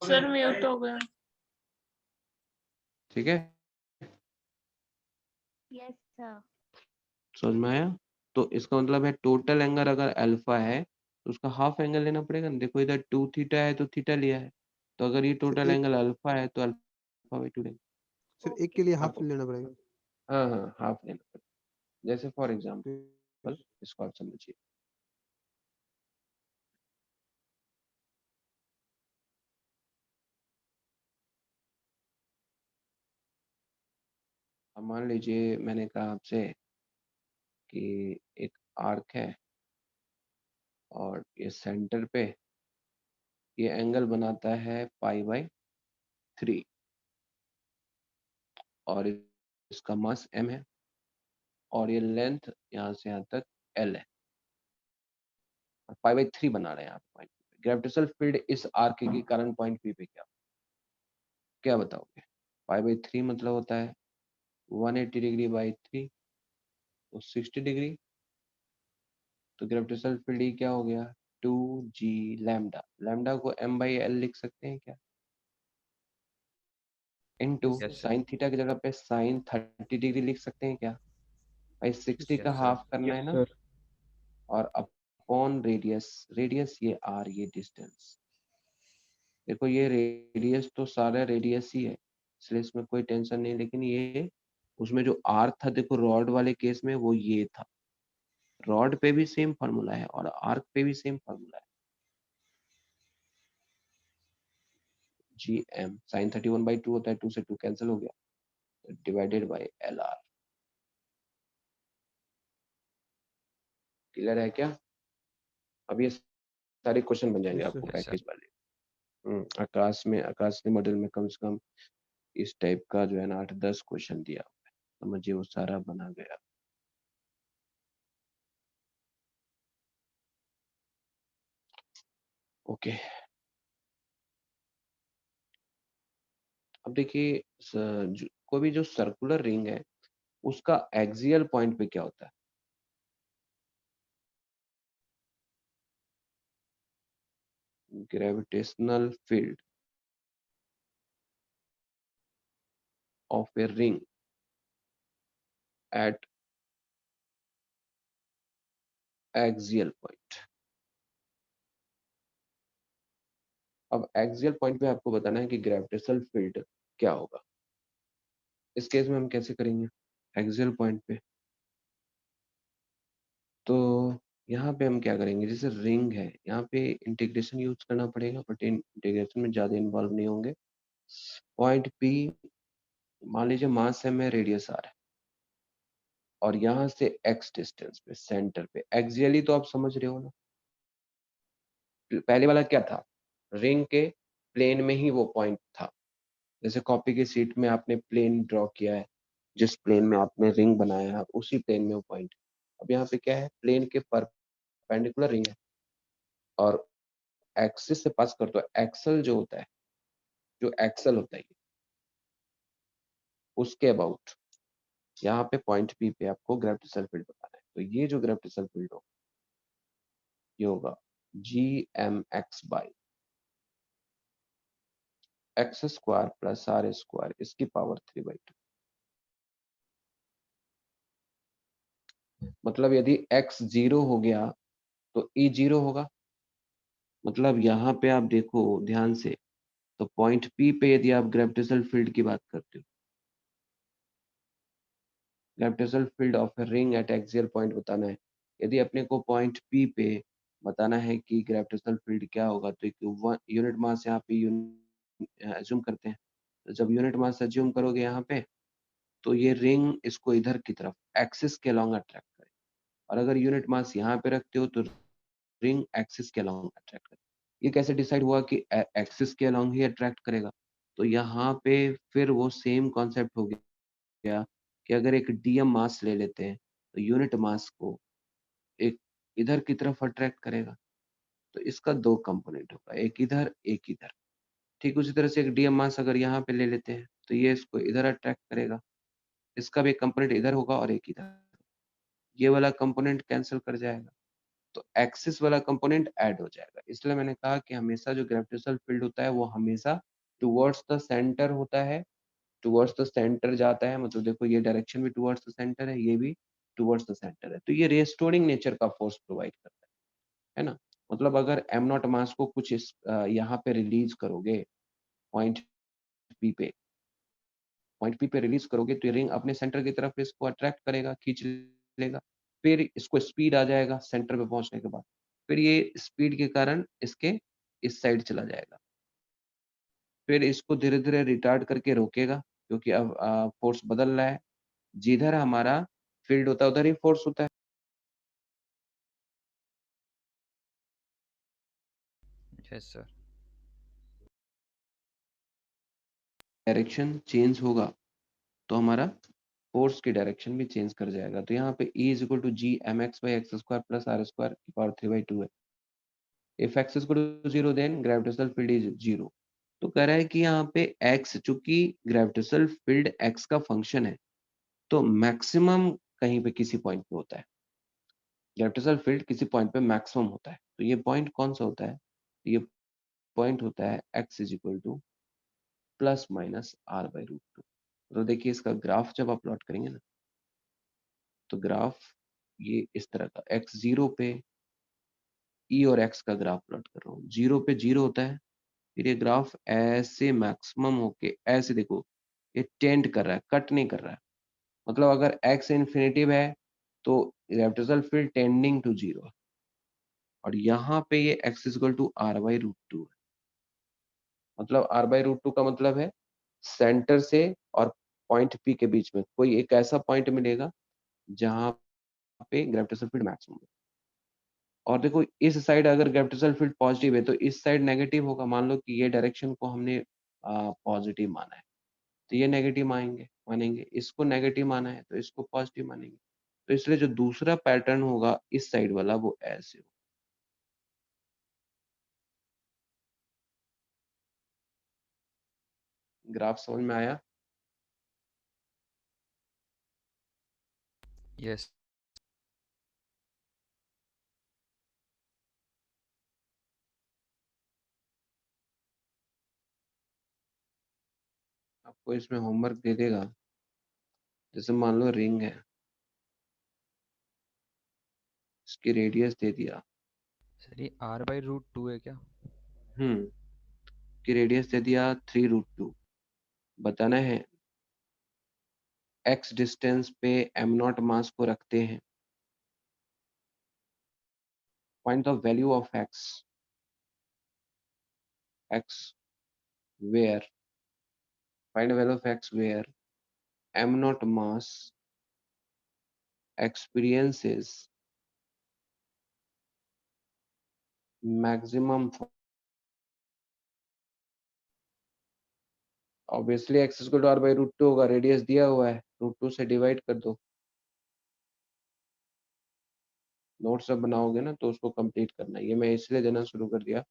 सर म्यूट हो गया। ठीक है, यस सर। समझ में आया। तो इसका मतलब है टोटल एंगल अगर अल्फा है तो उसका हाफ एंगल लेना पड़ेगा ना। देखो इधर 2 थीटा है तो थीटा लिया है, तो अगर ये सर टोटल एक एंगल अल्फा है तो अल्फा बाई 2 लेंगे। सर एक के लिए हाफ आपको लेना पड़ेगा। हाँ हाँ हाफ लेना पड़ेगा। जैसे फॉर एग्जाम्पल ठीक। इसको आप समझिए, अब मान लीजिए मैंने कहा आपसे कि एक आर्क है और ये सेंटर पे ये एंगल बनाता है π/3 और इसका मास m है और ये लेंथ यहाँ से यहाँ तक l है, π/3 बना रहे हैं आप पॉइंट पे। ग्रेविटेशनल फील्ड इस आर्क के कारण पॉइंट पी पे क्या क्या बताओगे। π/3 मतलब होता है 180 डिग्री बाई 3 तो 60 डिग्री, तो ग्रेविटेशनल फील्ड ये क्या हो गया 2g लैम्डा। लैम्डा को m/l लिख सकते हैं क्या, into yes yes sir. Sir. Sine theta की जगह पे साइन 30 डिग्री लिख सकते हैं क्या, भाई 60 का यस सर। हाफ करना यस है ना, सर। और अपॉन रेडियस, रेडियस ये r, ये डिस्टेंस। देखो ये रेडियस तो सारा रेडियस ही है, इसलिए इसमें कोई टेंशन नहीं, लेकिन ये उसमें जो r था, देखो रॉड वाले केस में वो ये था, रॉड पे भी सेम फार्मूला है और आर्क पे भी सेम फार्मूला है, जी एम साइन 31/2 होता है, 2 से 2 कैंसिल हो गया, divided by L R. Clear है क्या, अब ये सारे क्वेश्चन बन जाएंगे यस आपको सर। Yes sir. पैकेज वाले। आकाश ने मॉडल में कम से कम इस टाइप का जो है ना 8-10 क्वेश्चन दिया हुआ है, समझिए वो सारा बना गया। ओके, अब देखिए कोई भी जो सर्कुलर रिंग है उसका एक्सियल पॉइंट पे क्या होता है, gravitational field of a ring at axial point. अब एक्सियल पॉइंट पे आपको बताना है कि ग्रेविटेशनल फील्ड क्या होगा। इस केस में हम कैसे करेंगे एक्सियल पॉइंट पे, तो यहाँ पे हम क्या करेंगे, जैसे रिंग है यहाँ पे इंटीग्रेशन यूज करना पड़ेगा, बट इंटीग्रेशन में ज्यादा इन्वॉल्व नहीं होंगे। पॉइंट पी मान लीजिए मास m है, रेडियस r है, और यहाँ से x डिस्टेंस पे सेंटर पे एक्सियली तो आप समझ रहे हो ना। पहले वाला क्या था, रिंग के प्लेन में ही वो पॉइंट था। जैसे कॉपी की सीट में आपने प्लेन ड्रॉ किया है, जिस प्लेन में आपने रिंग बनाया है उसी प्लेन में वो पॉइंट। अब यहाँ पे क्या है, प्लेन के परपेंडिकुलर रिंग है और एक्सिस से पास कर, तो एक्सल जो होता है, जो एक्सल होता है उसके अबाउट यहाँ पे पॉइंट पी पे आपको ग्रेविटेशनल फील्ड बताना है। तो ये जो ग्रेविटेशनल फील्ड हो ये होगा gmx by X square plus R square इसकी पावर 3/2। मतलब यदि x 0 हो गया तो E 0 होगा। मतलब यहाँ पे आप देखो ध्यान से, तो पॉइंट P पे यदि आप ग्रेविटेशनल फील्ड की बात करते हो, gravitational field of a ring at axial point बताना है, यदि अपने को पॉइंट P पे बताना है कि ग्रेविटेशनल फील्ड क्या होगा, तो एक यूनिट मास यहाँ पे एज्यूम करते हैं। तो जब यूनिट मास एज्यूम करोगे यहाँ पे, तो ये रिंग इसको इधर की तरफ एक्सिस के अलॉन्ग अट्रैक्ट करे, और अगर यूनिट मास यहाँ पे रखते हो तो रिंग एक्सिस के अलॉन्ग अट्रैक्ट करे। ये कैसे डिसाइड हुआ कि एक्सिस के अलॉन्ग ही अट्रैक्ट करेगा? तो यहाँ पे फिर वो सेम कॉन्सेप्ट हो गया कि अगर एक डीएम मास ले लेते हैं तो यूनिट मास को एक इधर की तरफ अट्रैक्ट करेगा। तो इसका दो कंपोनेंट होगा, एक इधर एक इधर। ठीक उसी तरह से एक डीएम मास अगर यहाँ पे ले लेते हैं तो ये इसको इधर अट्रैक्ट करेगा, इसका भी एक कंपोनेंट इधर होगा और एक इधर। ये वाला कंपोनेंट कैंसिल कर जाएगा तो एक्सिस वाला कंपोनेंट ऐड हो जाएगा। इसलिए मैंने कहा कि हमेशा जो ग्रेविटेशनल फील्ड होता है वो हमेशा टुवर्ड्स द सेंटर होता है, टुवर्ड्स द सेंटर जाता है। मतलब देखो ये डायरेक्शन भी टुवर्ड्स द सेंटर है, ये भी टुवर्ड्स द सेंटर है। तो ये रेस्टोरिंग नेचर का फोर्स प्रोवाइड करता है ना। मतलब अगर एम नॉट मास को कुछ यहाँ पे रिलीज करोगे, पॉइंट पी पे, पॉइंट पी पे रिलीज करोगे तो ये रिंग अपने सेंटर की तरफ इसको अट्रैक्ट करेगा, खींच लेगा। फिर इसको स्पीड आ जाएगा सेंटर पे पहुंचने के बाद, फिर ये स्पीड के कारण इसके इस साइड चला जाएगा, फिर इसको धीरे धीरे रिटार्ड करके रोकेगा क्योंकि अब फोर्स बदल रहा है। जिधर हमारा फील्ड होता है उधर ही फोर्स होता है। Yes sir. डायरेक्शन चेंज होगा तो हमारा फोर्स की डायरेक्शन भी चेंज कर जाएगा। तो यहाँ पे E is equal to G M X by X square plus R square की पावर 3/2 है। If x is equal to 0 then gravitational field is 0। तो कह रहा है कि यहाँ पे x, चूंकि ग्रेविटेशनल फील्ड x का फंक्शन है, तो मैक्सिमम कहीं पे किसी पॉइंट पे होता है। ग्रेविटेशनल फील्ड किसी पॉइंट पे मैक्सिमम होता है, तो ये पॉइंट कौन सा होता है? ये पॉइंट होता है x is equal two plus minus r/√2। तो देखिए इसका ग्राफ जब आप प्लॉट करेंगे ना, तो ग्राफ ये इस तरह का x 0 पे E और x का ग्राफ प्लॉट कर रहा हूँ। 0 पे 0 होता है, फिर ये ग्राफ ऐसे मैक्सिमम होके ऐसे देखो, ये टेंड कर रहा है, कट नहीं कर रहा है। मतलब अगर x इन्फिनेटिव है तो ग्रेविटेशनल फील्ड टेंडिंग टू 0 है, और यहाँ पे ये x is equal to r/√2 है। मतलब r/√2 का मतलब है सेंटर से और पॉइंट P के बीच में कोई एक ऐसा पॉइंट मिलेगा जहां पे ग्रेविटेशनल फील्ड मैक्सिमम है। और देखो इस साइड अगर ग्रेविटेशनल फील्ड पॉजिटिव है तो इस साइड नेगेटिव होगा। मान लो कि ये डायरेक्शन को हमने पॉजिटिव माना है तो ये नेगेटिव मानेंगे, इसको नेगेटिव माना है तो इसको पॉजिटिव मानेंगे। तो इसलिए जो दूसरा पैटर्न होगा इस साइड वाला वो ऐसे होगा। ग्राफ समझ में आया? यस। आपको इसमें होमवर्क दे देगा। जैसे मान लो रिंग है, इसकी रेडियस दे दिया, सर ये r/√2 है क्या? की रेडियस दे दिया 3√2। बताना है x डिस्टेंस पे m नॉट मास को रखते हैं, find the value of x where find the value of x where m naught mass experiences maximum obviously x equal to r by root two होगा, रेडियस दिया हुआ है, रूट टू से divide कर दो। नोट्स जब बनाओगे ना तो उसको कंप्लीट करना है। ये मैं इसलिए देना शुरू कर दिया,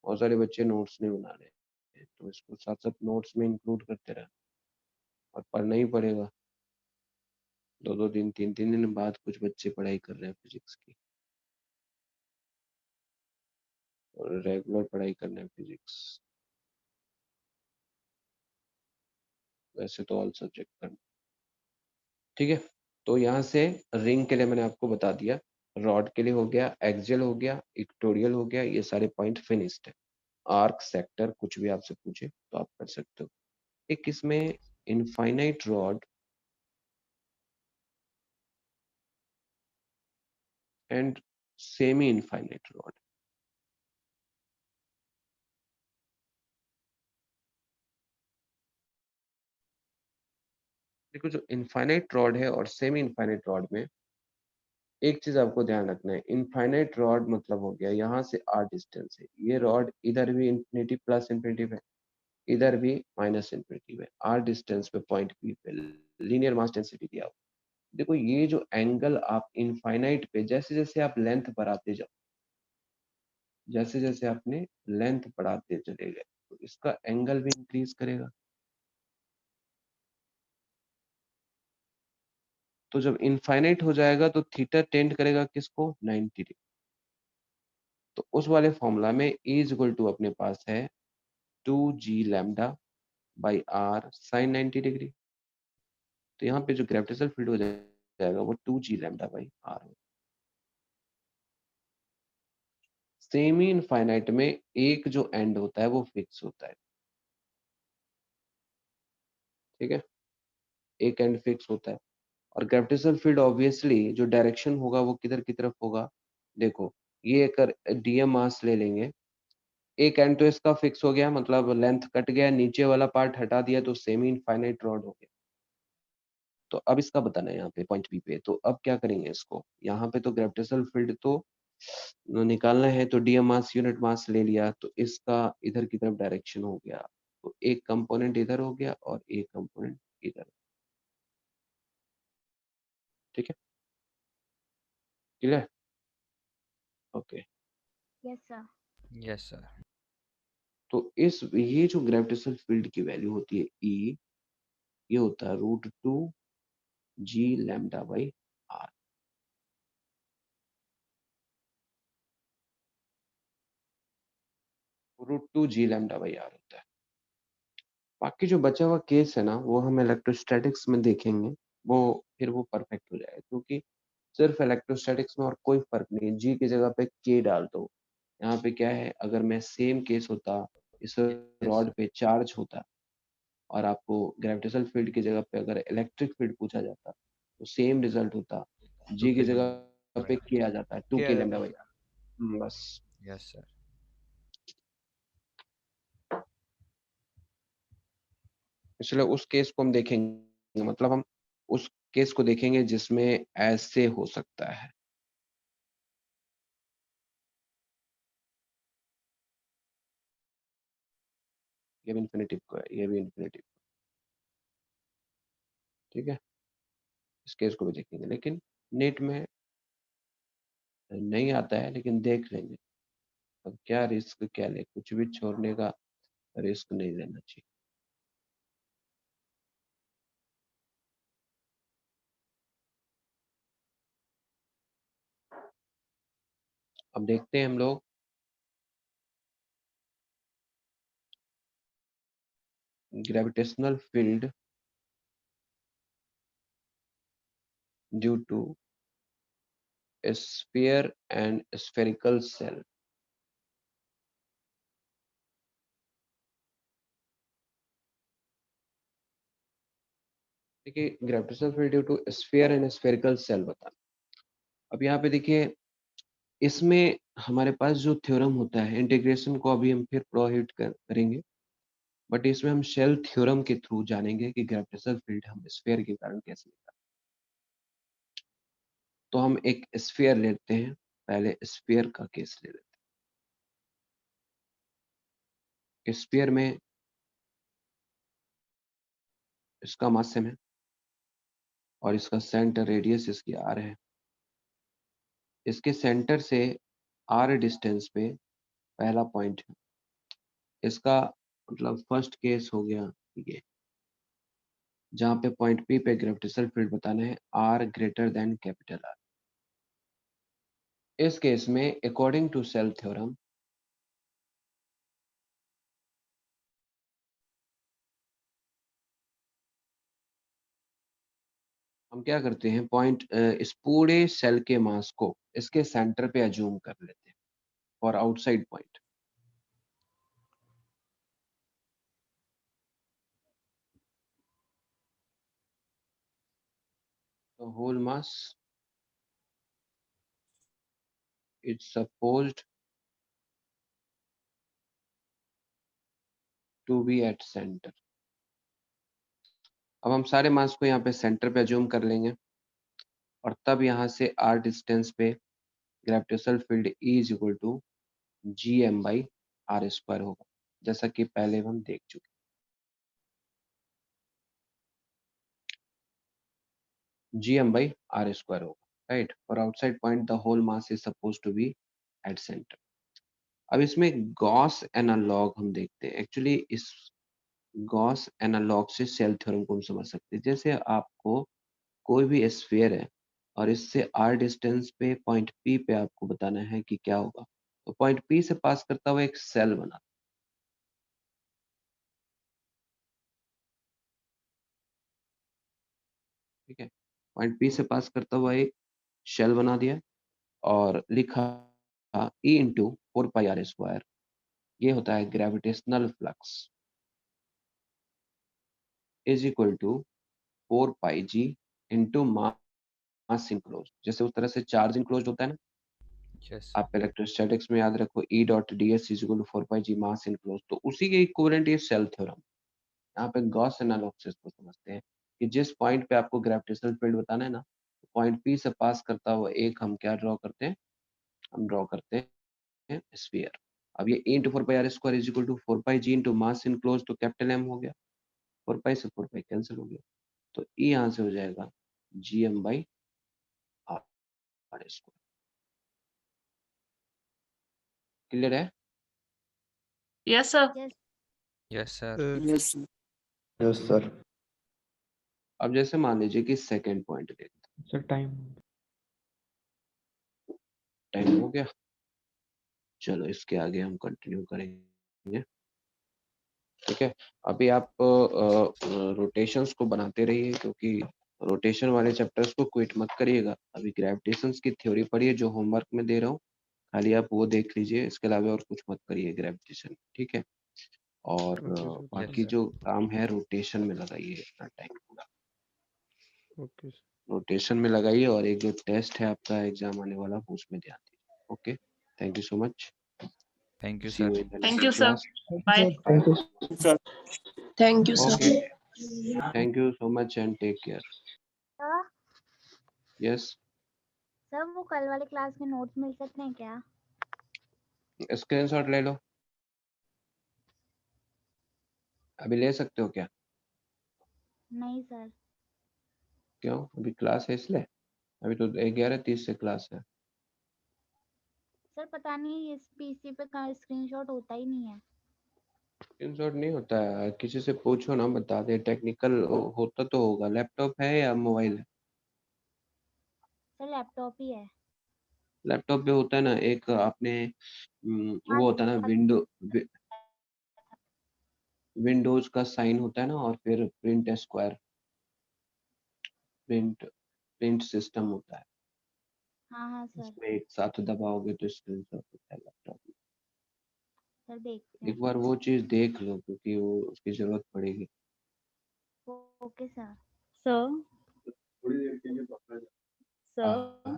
बहुत सारे बच्चे नोट्स नहीं बना रहे हैं, तो इसको साथ साथ नोट्स में इंक्लूड करते रहे और पढ़ना ही पड़ेगा। 2-2 दिन 3-3 दिन बाद कुछ बच्चे पढ़ाई कर रहे हैं फिजिक्स की, और रेगुलर पढ़ाई करना है फिजिक्स, वैसे तो ऑल सब्जेक्ट करना। ठीक है, तो यहाँ से रिंग के लिए मैंने आपको बता दिया, रॉड के लिए हो गया, एक्सियल हो गया, इक्वेटोरियल हो गया, ये सारे पॉइंट फिनिश्ड है। आर्क, सेक्टर, कुछ भी आपसे पूछे तो आप कर सकते हो। एक इसमें infinite rod and semi infinite rod. देखो, जो इनफाइनाइट रॉड है और सेमी इनफाइनाइट रॉड में एक चीज आपको ध्यान रखना है, इनफाइनाइट रॉड मतलब हो गया यहाँ से आर डिस्टेंस है, ये रॉड इधर भी इंफिनिटी प्लस इंफिनिटी है, इधर भी माइनस इंफिनिटी है, आर डिस्टेंस पे पॉइंट पी पे लीनियर मास डेंसिटी दिया हुआ। देखो, ये जो एंगल आप इनफाइनाइट पे जैसे जैसे आप लेंथ बढ़ाते जाओ, जैसे जैसे आपने लेंथ बढ़ाते चले गए तो इसका एंगल भी इंक्रीज करेगा। तो जब इनफाइनाइट हो जाएगा तो थीटा टेंड करेगा किसको, 90 डिग्री। तो उस वाले फॉर्मूला में E इज इक्वल टू अपने पास है 2g lambda by R sine 90 degree. तो यहाँ पे जो ग्रेविटेशनल फील्ड हो जाएगा वो 2g लैम्डा बाई आर हो। सेमी इनफाइनाइट में एक जो एंड होता है वो फिक्स होता है, ठीक है, एक एंड फिक्स होता है। और ग्रेविटेशनल फील्ड ऑब्वियसली जो डायरेक्शन होगा वो किधर की तरफ होगा। देखो, ये एक डीएम मास ले लेंगे, एक एंड तो इसका फिक्स हो गया, मतलब लेंथ कट गया, नीचे वाला पार्ट हटा दिया तो सेमी इनफाइनाइट रॉड हो गया। तो अब इसका बताना है यहाँ पे पॉइंट बी पे, तो अब क्या करेंगे इसको, यहाँ पे तो ग्रेविटेशनल फील्ड तो निकालना है, तो डीएम मास यूनिट मास ले लिया, तो इसका इधर की तरफ डायरेक्शन हो गया, तो एक कंपोनेंट इधर हो गया और एक कंपोनेंट इधर। ठीक है, clear, okay. Yes sir. Yes sir. तो इस ये जो ग्रेविटेशनल फील्ड की वैल्यू होती है ई, ये होता है √2g lambda by R. √2g lambda by R होता है। बाकी जो बचा हुआ केस है ना वो हम इलेक्ट्रोस्टैटिक्स में देखेंगे, वो फिर वो परफेक्ट हो जाएगा, क्योंकि सिर्फ इलेक्ट्रोस्टैटिक्स में और कोई फर्क नहीं है, जी की जगह पे के डाल दो। यहाँ पे क्या है, अगर मैं सेम केस होता, इस यस रॉड सर। पे चार्ज होता और आपको ग्रेविटेशनल फील्ड की जगह पे अगर इलेक्ट्रिक फील्ड पूछा जाता तो सेम रिजल्ट होता, जी की जगह पे के आ जाता है, 2k लैम्डा बाई आर, बस। Yes sir. इसलिए उस केस को हम देखेंगे, मतलब हम उस केस को देखेंगे जिसमें ऐसे हो सकता है। ये भी इन्फिनिटिव को है, ये भी इन्फिनिटिव, ठीक है, इस केस को भी देखेंगे, लेकिन नेट में नहीं आता है, लेकिन देख लेंगे। अब क्या रिस्क क्या ले, कुछ भी छोड़ने का रिस्क नहीं लेना चाहिए। अब देखते हैं हम लोग gravitational field due to sphere and spherical shell. देखिए, gravitational field due to sphere and spherical shell बताना। अब यहाँ पे देखिए, इसमें हमारे पास जो थ्योरम होता है, इंटीग्रेशन को अभी हम फिर प्रोवाइड करेंगे, बट इसमें हम शेल थ्योरम के थ्रू जानेंगे कि ग्रेविटेशनल फील्ड हम स्फीयर के कारण कैसे निकालें। तो हम एक स्फीयर लेते हैं, पहले स्फीयर का केस ले लेते हैं। स्फीयर में इसका मास सेम है और इसका सेंटर रेडियस इसकी r है। इसके सेंटर से r डिस्टेंस पे पहला पॉइंट है। इसका मतलब फर्स्ट केस हो गया ये, जहां पे पॉइंट P पे ग्रेविटेशनल फील्ड बताना है r greater than capital R। इस केस में अकॉर्डिंग टू सेल थ्योरम हम क्या करते हैं, पॉइंट इस पूरे सेल के मास को इसके सेंटर पे अज्यूम कर लेते हैं for outside point. The whole mass is supposed to be at center। अब हम सारे मास को यहाँ पे सेंटर पे अज्यूम कर लेंगे और तब यहाँ से r डिस्टेंस पे gravitational field E is equal to gm/r² होगा, जैसा कि पहले हम देख चुके। gm/r² होगा, right. For outside point the whole mass is suppose to be at centre. अब इसमें गॉस एनालॉग हम देखते हैं। एक्चुअली इस गॉस एनालॉग से सेल थ्योरम को हम समझ सकते हैं। जैसे आपको कोई भी स्फीयर है और इससे r डिस्टेंस पे पॉइंट P पे आपको बताना है कि क्या होगा, तो पॉइंट P से पास करता हुआ एक सेल बना, ठीक है। पॉइंट P से पास करता हुआ एक शेल बना दिया और लिखा E इंटू 4πr²। ये होता है gravitational flux is equal to 4πg into mass enclose. जैसे उस तरह से चार्ज इनक्लोज होता है ना, यस आप इलेक्ट्रोस्टैटिक्स में याद रखो E dot ds is equal to 4πg mass enclose, तो उसी के इक्विवेलेंट ये सेल थ्योरम। यहाँ पे गॉस एनालॉग से इसको समझते हैं कि जिस पॉइंट पे आपको ग्रेविटेशनल फील्ड बताना है ना, पॉइंट P से पास करता हुआ एक हम क्या ड्रॉ करते हैं, हम ड्रॉ करते हैं स्फीयर। अब ये E into 4πr² is equal to 4πg into mass enclose, तो कैपिटल M हो गया, 4π से 4π कैंसिल हो गया, तो E यहाँ से हो जाएगा gm/r²। क्लियर है? Yes sir. Yes. Yes sir yes yes sir. अब जैसे मान लीजिए कि सेकंड पॉइंट देखते हैं, सर टाइम टाइम हो गया, चलो इसके आगे हम कंटिन्यू करेंगे, ठीक है। अभी आप रोटेशंस को बनाते रहिए, क्योंकि रोटेशन वाले चैप्टर्स को क्विट मत करिएगा। अभी ग्रेविटेशंस की थ्योरी पढ़िए जो होमवर्क में दे रहा हूँ, खाली आप वो देख लीजिए, इसके अलावा और कुछ मत करिए ग्रेविटेशन, ठीक है। और ओके सर, बाकी सर। जो काम है रोटेशन में लगाइए इतना टाइम पूरा, ओके सर। रोटेशन में लगाइए। और एक जो टेस्ट है आपका एग्जाम आने वाला, उसमें ध्यान दीजिए। Okay, thank you so much, thank you see you sir. In the thank next you sir. Class. Bye. Thank you sir. Thank you sir. Okay, thank you so much and take care. Sir yes, sir वो कल वाली class के notes मिल सकते हैं क्या? Screenshot ले लो, अभी ले सकते हो क्या? नहीं सर। क्यों, अभी क्लास है इसलिए? अभी तो 11:30 से क्लास है। सर पता नहीं इस पीसी पे का स्क्रीनशॉट होता ही नहीं है। स्क्रीनशॉट नहीं होता है, किसी से पूछो ना, बता दे। टेक्निकल होता तो होगा। लैपटॉप है या मोबाइल है? सर लैपटॉप ही है। लैपटॉप पे होता है ना एक, आपने हाँ वो होता है ना, विंडोज का साइन होता है ना, और फिर प्रिंट स्क्वायर, प्रिंट सिस्टम होता है, हाँ हाँ सर। उसमें एक साथ दबाओगे तो स्क्रीनशॉट होता है लैपटॉप में। सर देखते हैं। एक बार वो चीज देख लो, क्योंकि वो उसकी जरूरत पड़ेगी। Okay sir. सर थोड़ी देर के लिए पकड़ा जाए। सर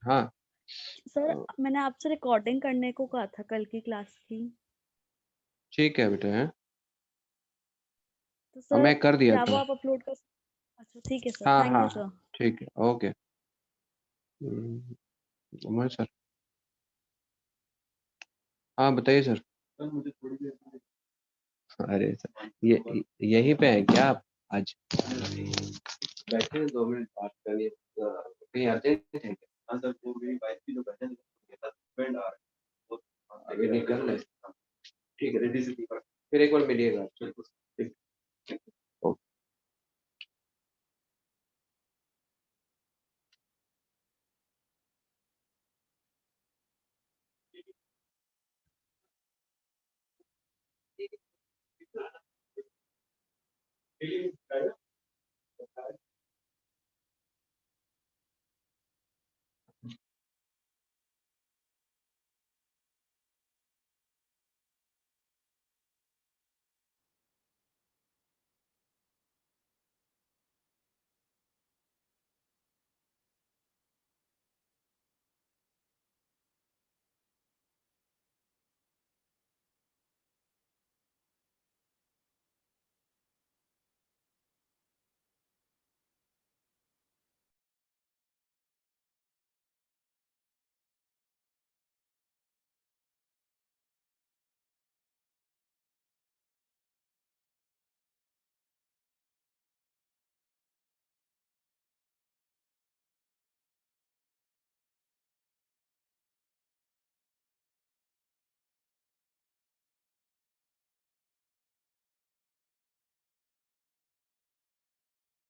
हाँ, सर मैंने आपसे रिकॉर्डिंग करने को कहा था कल की क्लास की, ठीक है बेटा, है तो सर मैं कर दिया क्या वो था। आप अपलोड कर? अच्छा ठीक है सर, हाँ थैंक हाँ यू हाँ, सर। ठीक है, ओके। उमर सर। हाँ बताइए सर। अरे सर ये यहीं पे हैं क्या आप आज? बैठे हैं 2 मिनट बात करिए। कहीं अर्जेंट थे क्या? हाँ सर, वो मेरी वाइफ की जो बहन है उनके साथ फ्रेंड आ रहे हैं, तो अभी निकल रहे हैं। ठीक है, रेडी से फिर एक बार मिलिएगा आपसे। ठीक। ओके। ठीक है।